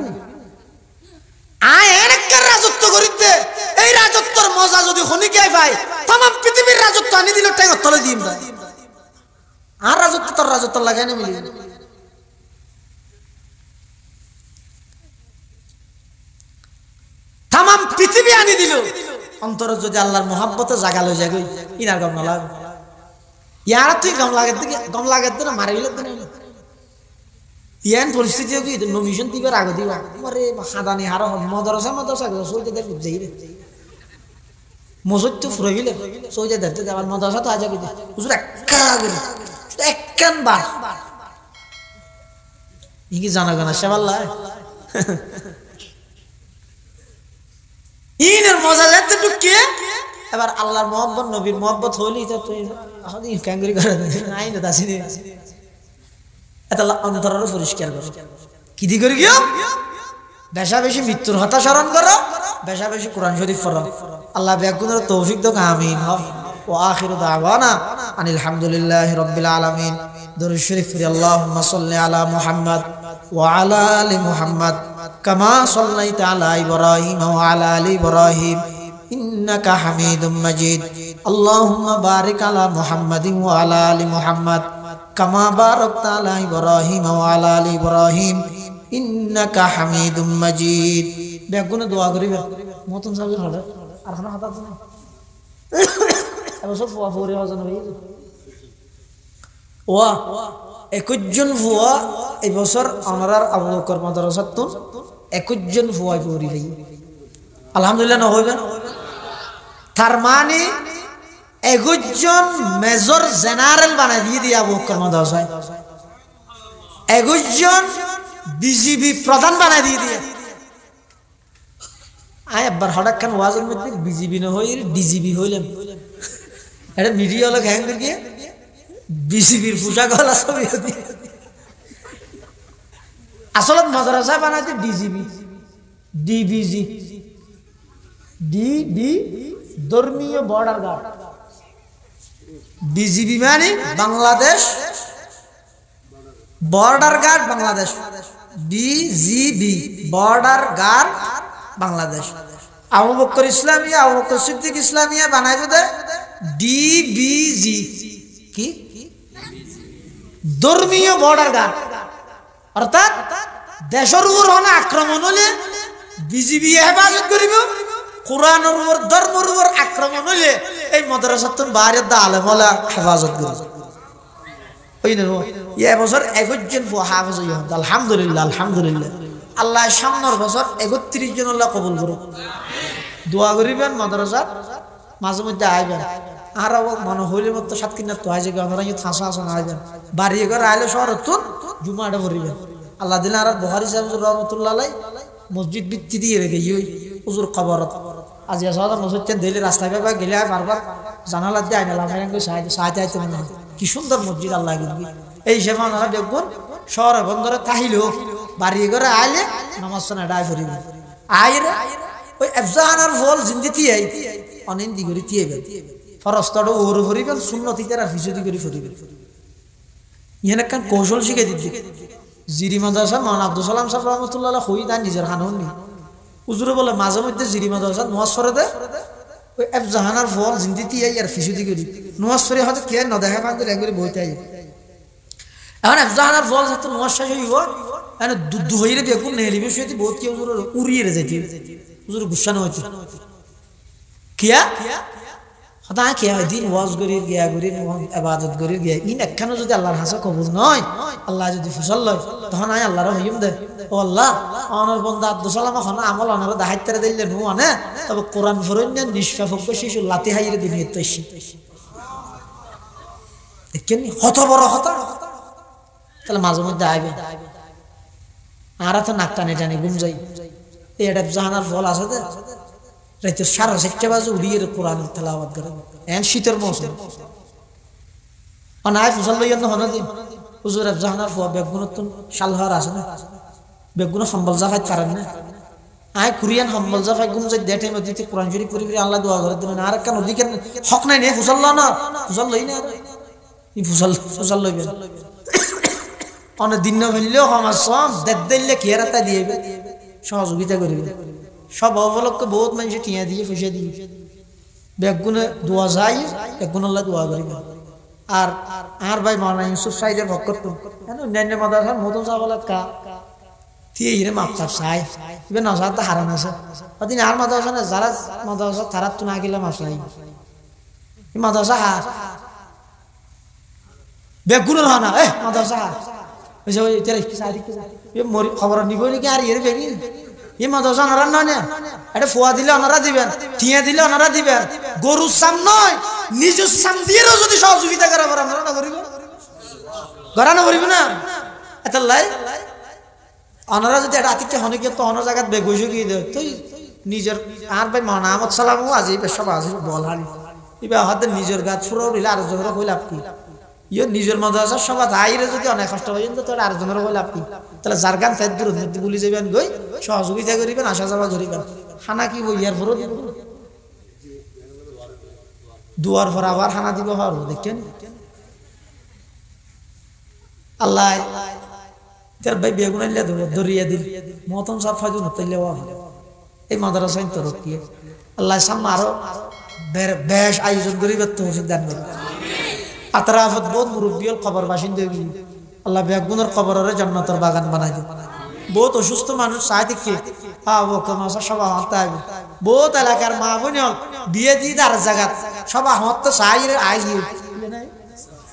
আয় একটা রাজত্ব করিতে এই রাজত্বর মজা যদি খনিকাই পাই तमाम পৃথিবীর রাজত্ব আনি দিল টাইম তলে দিম না আর রাজত্ব তোর রাজত্ব লাগাই না মিলি तमाम পৃথিবী আনি দিল অন্তর যদি আল্লাহর মোহাব্বতে জাগালো জাগই ইনার গম না লাগে ইয়ার তুই গম লাগে না মারি গেলে তো ইয়ান পরিস্থিতি কি নমিশন দিবার আগে দিবা আরে হাদানি হার মদরসা সইতে দেখ যাই রে মসজিদ তো ফুরে গেলে সৌজা দেখতে আবার মাদ্রাসা তো আজা গেছে হুজুর একখান বার কি জানা গানা সেবাল্লাহ ইনের মজা যাচ্ছে ঢুকে এবার আল্লাহর মোহাম্মদ নবীর মোহাম্মদ হইলি তো তুই আহাদি ক্যাঙ্গুরি করে নাই না দাসিনি এত অন্তরের পরিষ্কার করো কি দি করি গিয়ে বেশা বেশি মৃত্যুর হতা স্মরণ করো বেশা বেশি কোরআন শরীফ পড়ো আল্লাহ ব্যাগুনের তৌফিক দাও আমিন ও আখিরু দাওয়ানা আনিল হামদুলিল্লাহি রাব্বিল আলামিন দরুদ শরীফ পড়ি আল্লাহুম্মা সাল্লি আলা মুহাম্মদ ওয়া আলা আলি মুহাম্মদ কামা সাল্লাইতা আলা ইব্রাহিম ওয়া আলা আলি ইব্রাহিম ইন্নাকা হামিদুম মাজিদ আল্লাহুম্মা বারিক আলা মুহাম্মাদিন ওয়া আলা আলি মুহাম্মদ কামা বারাকতা আলা ইব্রাহিম ওয়া আলা আলি ইব্রাহিম ইন্নাকা হামিদুম মাজিদ বেগুনে দোয়া করিবে মতন সাহেব হলো আর খানা হাতা তো নাই এবার সব ফুয়া ফুরি হজন হই ওয়া 21 জন ফুয়া এই বছর অনারার আবু বকর মাদ্রাসাত তো 21 জন ফুয়া ফুরি হই আলহামদুলিল্লাহ না হইবে তার মানে 21 জন মেজর জেনারেল বানাই দিয়ে আবু বকর মাদ্রাসায় 21 জন বিজিবি প্রধান বানাই দিয়ে আয় একবার হঠাৎ খান ওয়াজের মধ্যে বিজিবি না হই ডিজিবি হইলাম এটা মিডিয়া হলো হ্যাং দিয়ে বিজিবির পোশাক হলা ছবি আসলে মাদ্রাসা বানাইতে ডিজিবি ডিবিজি ডিবি ধর্মীয় বর্ডার গার্ড বিজিবি মানে Bangladesh border guard Bangladesh BGB border guard Bangladesh Abu Bakar Islamia Abu Bakar Siddique Islamia বানাইবে দে ডিবিজি কি ধর্মীয় বর্ডার গার্ড অর্থাৎ দেশের উপর হনা আক্রমণ হলে বিজিবি হেফাজত করিব কোরআনের উপর ধর্মের উপর আক্রমণ হলে এই মাদ্রাসাতুন বাইরের দা আলেম ওয়ালা হেফাজত করিব ওই না এই বছর 21 জন হাফেজ হইয়া আলহামদুলিল্লাহ আলহামদুলিল্লাহ আল্লাহ সামনের বছর 31 জন আল্লাহ কবুল করুক দোয়া করিবেন মাদ্রাসা মাঝে মধ্যে আইবেন আর মনে হইলে মতো সাত কিনা তো আইছে আপনারা থাসা আসন আইবেন বাড়ি ঘর আইলে শহর তো জুমাটা পড়িবেন আল্লাহ দিন আর বুখারী সাহেব রহমাতুল্লাহ আলাইহি মসজিদ ভিত্তি দিয়ে রেখে ইই হুজুর কবরত আজ আসা মসজিদ দিলে রাস্তায় বাবা গেলে বারবার জানালা দিয়ে আইনা লাগাইন কই সাহায্য আইতে না কি সুন্দর মসজিদ আল্লাহ দিবি এই সেবা আপনারা দেখুন শহরে বন্দরে তাহিলো বাড়ি ঘরে আইলে নামাজ সানা ডাই পড়িবেন আইরে ওই আফজানার ফল জিন্দিতি আই অনিন্দি করি তিয়েবেন ফরস্তড় ওর পড়িবেন সুন্নতি তারা ফিসুদি করি পড়িবেন ইহান একখান কৌশল শিখে দিচ্ছি জিরি মাদ্রাসা মান আব্দুল সালাম সাহেব রহমতুল্লাহ আলাইহি হই তার নিজের হানুন নি হুজুরে বলে মাঝে মধ্যে জিরি মাদ্রাসা নামাজ পড়ে দে ওই আফজানার ফল জিন্দিতি আই আর ফিসুদি করি নামাজ পড়ে হয়তো কে না দেখা পান করে একবারে বইতে আই এখন আফজানার ফল যত নামাজ শেষ হইব এনে দুধ হইরে দেখুন নেলিবে শুইতে বহুত কি হুজুর উড়িয়ে যাইতে হুজুর গুসা না হইতে কিয়া খোদা কে দিন ওয়াজ করির গিয়া করির ইবাদত করির গিয়া ইন একখানে যদি আল্লাহর হাসা কবুল নয় আল্লাহ যদি ফসল লয় তখন আয় আল্লাহর হইম দে ও আল্লাহ অনর বান্দা আব্দুল সালাম এখন আমল অনর দাহাইতরে দিলে নু আনে তবে কোরআন ফরন্য নিষ্পাপক শিশু লাতি হাইরে দুনিয়াতে তৈছি দেখেন কত বড় কথা তাহলে মাঝে মধ্যে আইবে আর তো নাক টানে টানে ঘুম যাই এটা জাহানার ফল আছে দে রাইতে 4:30 বাজে উড়িয়ে কোরআন তেলাওয়াত করে এন শীতের মৌসুম অনায় ফসল লইয়া না হনা দিন হুজুর জাহানার ফল বেগুনতুন শালহার আছে না বেগুন সম্বল জাফাই পারেন না আয় কুরিয়ান সম্বল জাফাই ঘুম যাই দেটে নদীতে কোরআন শরীফ পড়ি পড়ি আল্লাহ দোয়া করে দেবেন আর কেন নদী কেন হক নাই নে ফসল না ফসল লই না ই ফসল লইবে অনেক দিন না ফেললেও আমার সব দেখ দিলে খেয়ারাতা দিয়ে সহযোগিতা করিবে সব অবলক্ষ বহুত মানুষ টিয়া দিয়ে পয়সা দিয়ে বেগুনে দোয়া যায় বেগুন আল্লাহ দোয়া করিবে আর আর ভাই মাওলানা ইউসুফ সাইদের ভক্ত কেন অন্যান্য মাদ্রাসার মতন চাবলা কা দিয়ে ইরে মাপতার সাই ইবে নসাদ হারান আছে ওদিন আর মাদ্রাসা না যারা মাদ্রাসা তারা তো না গেলে মাসাই এই মাদ্রাসা বেগুনের হানা মাদ্রাসা খবর নিব নাকি আর ইয়ে বেগি ये माधव सा नारायण ना এটা ফোয়া দিলে ওনারা দিবেন, টিয়া দিলে ওনারা দিবেন। গরুর সাম নয়, নিজের সাম দিয়েও যদি সহযোগিতা করে আমরা না করিব, গড়ানো করিব না। এত লাই ওনারা যদি এটা আতিথ্য হনে তো অন্য জায়গায় বেগুইছে কি তুই নিজের আর ভাই মহানা আহমদ সালামও আজি সব আজি বল হারি এবার হাতে নিজের গাছ ফুরাও দিলে আর জনের হইল আপনি ইয়ে নিজের মাদ্রাসার সবাই আইরে যদি অনেক কষ্ট হয় তো তোর আর জনের হইল আপনি তাহলে যার গান তাই দূর বলি যাবেন গই সহযোগিতা করিবেন, আসা যাওয়া করিবেন। খানা কি বই ইয়ার ফরত দুয়ার পর আবার খানা দিব হরো দেখছেন আল্লাহ তার ভাই বেগুন আনলে দরিয়া দিল মতন সব ফাজু নতাইলে এই মাদ্রাসা তো রকিয়ে আল্লাহ সামনে আরো বেশ আয়োজন করিবার তৌফিক দান করুন। আতরাফত বহুত মুরব্বিয়ল কবর বাসিন্দা আল্লাহ বেগুনের কবরের জান্নাতের বাগান বানাই দেন। বহুত অসুস্থ মানুষ চাই দেখি সবাই হতে হবে, বহুত এলাকার মা বোন বিয়ে দিয়ে তার জায়গা সবাই হতে চাই আই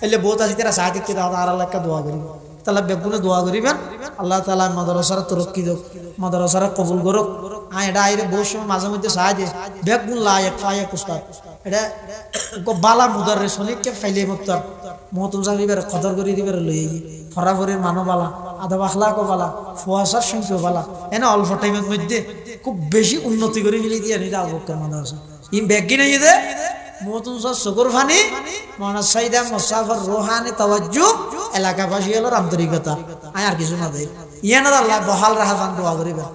এলে বহুত আছে তারা চাই দেখি আর এলাকা দোয়া করি তাহলে বেগুনে দোয়া করিবেন। আল্লাহ তাআলা মাদ্রাসার তরক্কি দেখ, মাদ্রাসার কবুল করুক। এটা আইরে বহু সময় মাঝে মধ্যে চাই দে বেগুন লায়ক ফায়ক উস্তাদ এটা বালা মুদাররিস হলিকে ফাইলে মুক্তার মহতুম সাহেবের কদর করে দিবার লই ফরাফরির মানো বালা আদব আখলাক বালা ফুয়াসার সংখ্যা বালা এনে অল্প টাইমের মধ্যে খুব বেশি উন্নতি করে মিলিয়ে দিয়ে নিতে আবক্কার মাদ্রাসা ই ব্যাগি নাই দে মহতুম সাহেব শুকর ফানি মানা সাইদা মুসাফির রুহানি তাওয়াজ্জু এলাকাবাসী হলো আন্তরিকতা আর কিছু না দেয় ইয়ানা আল্লাহ বহাল রাহা দোয়া করিবেন।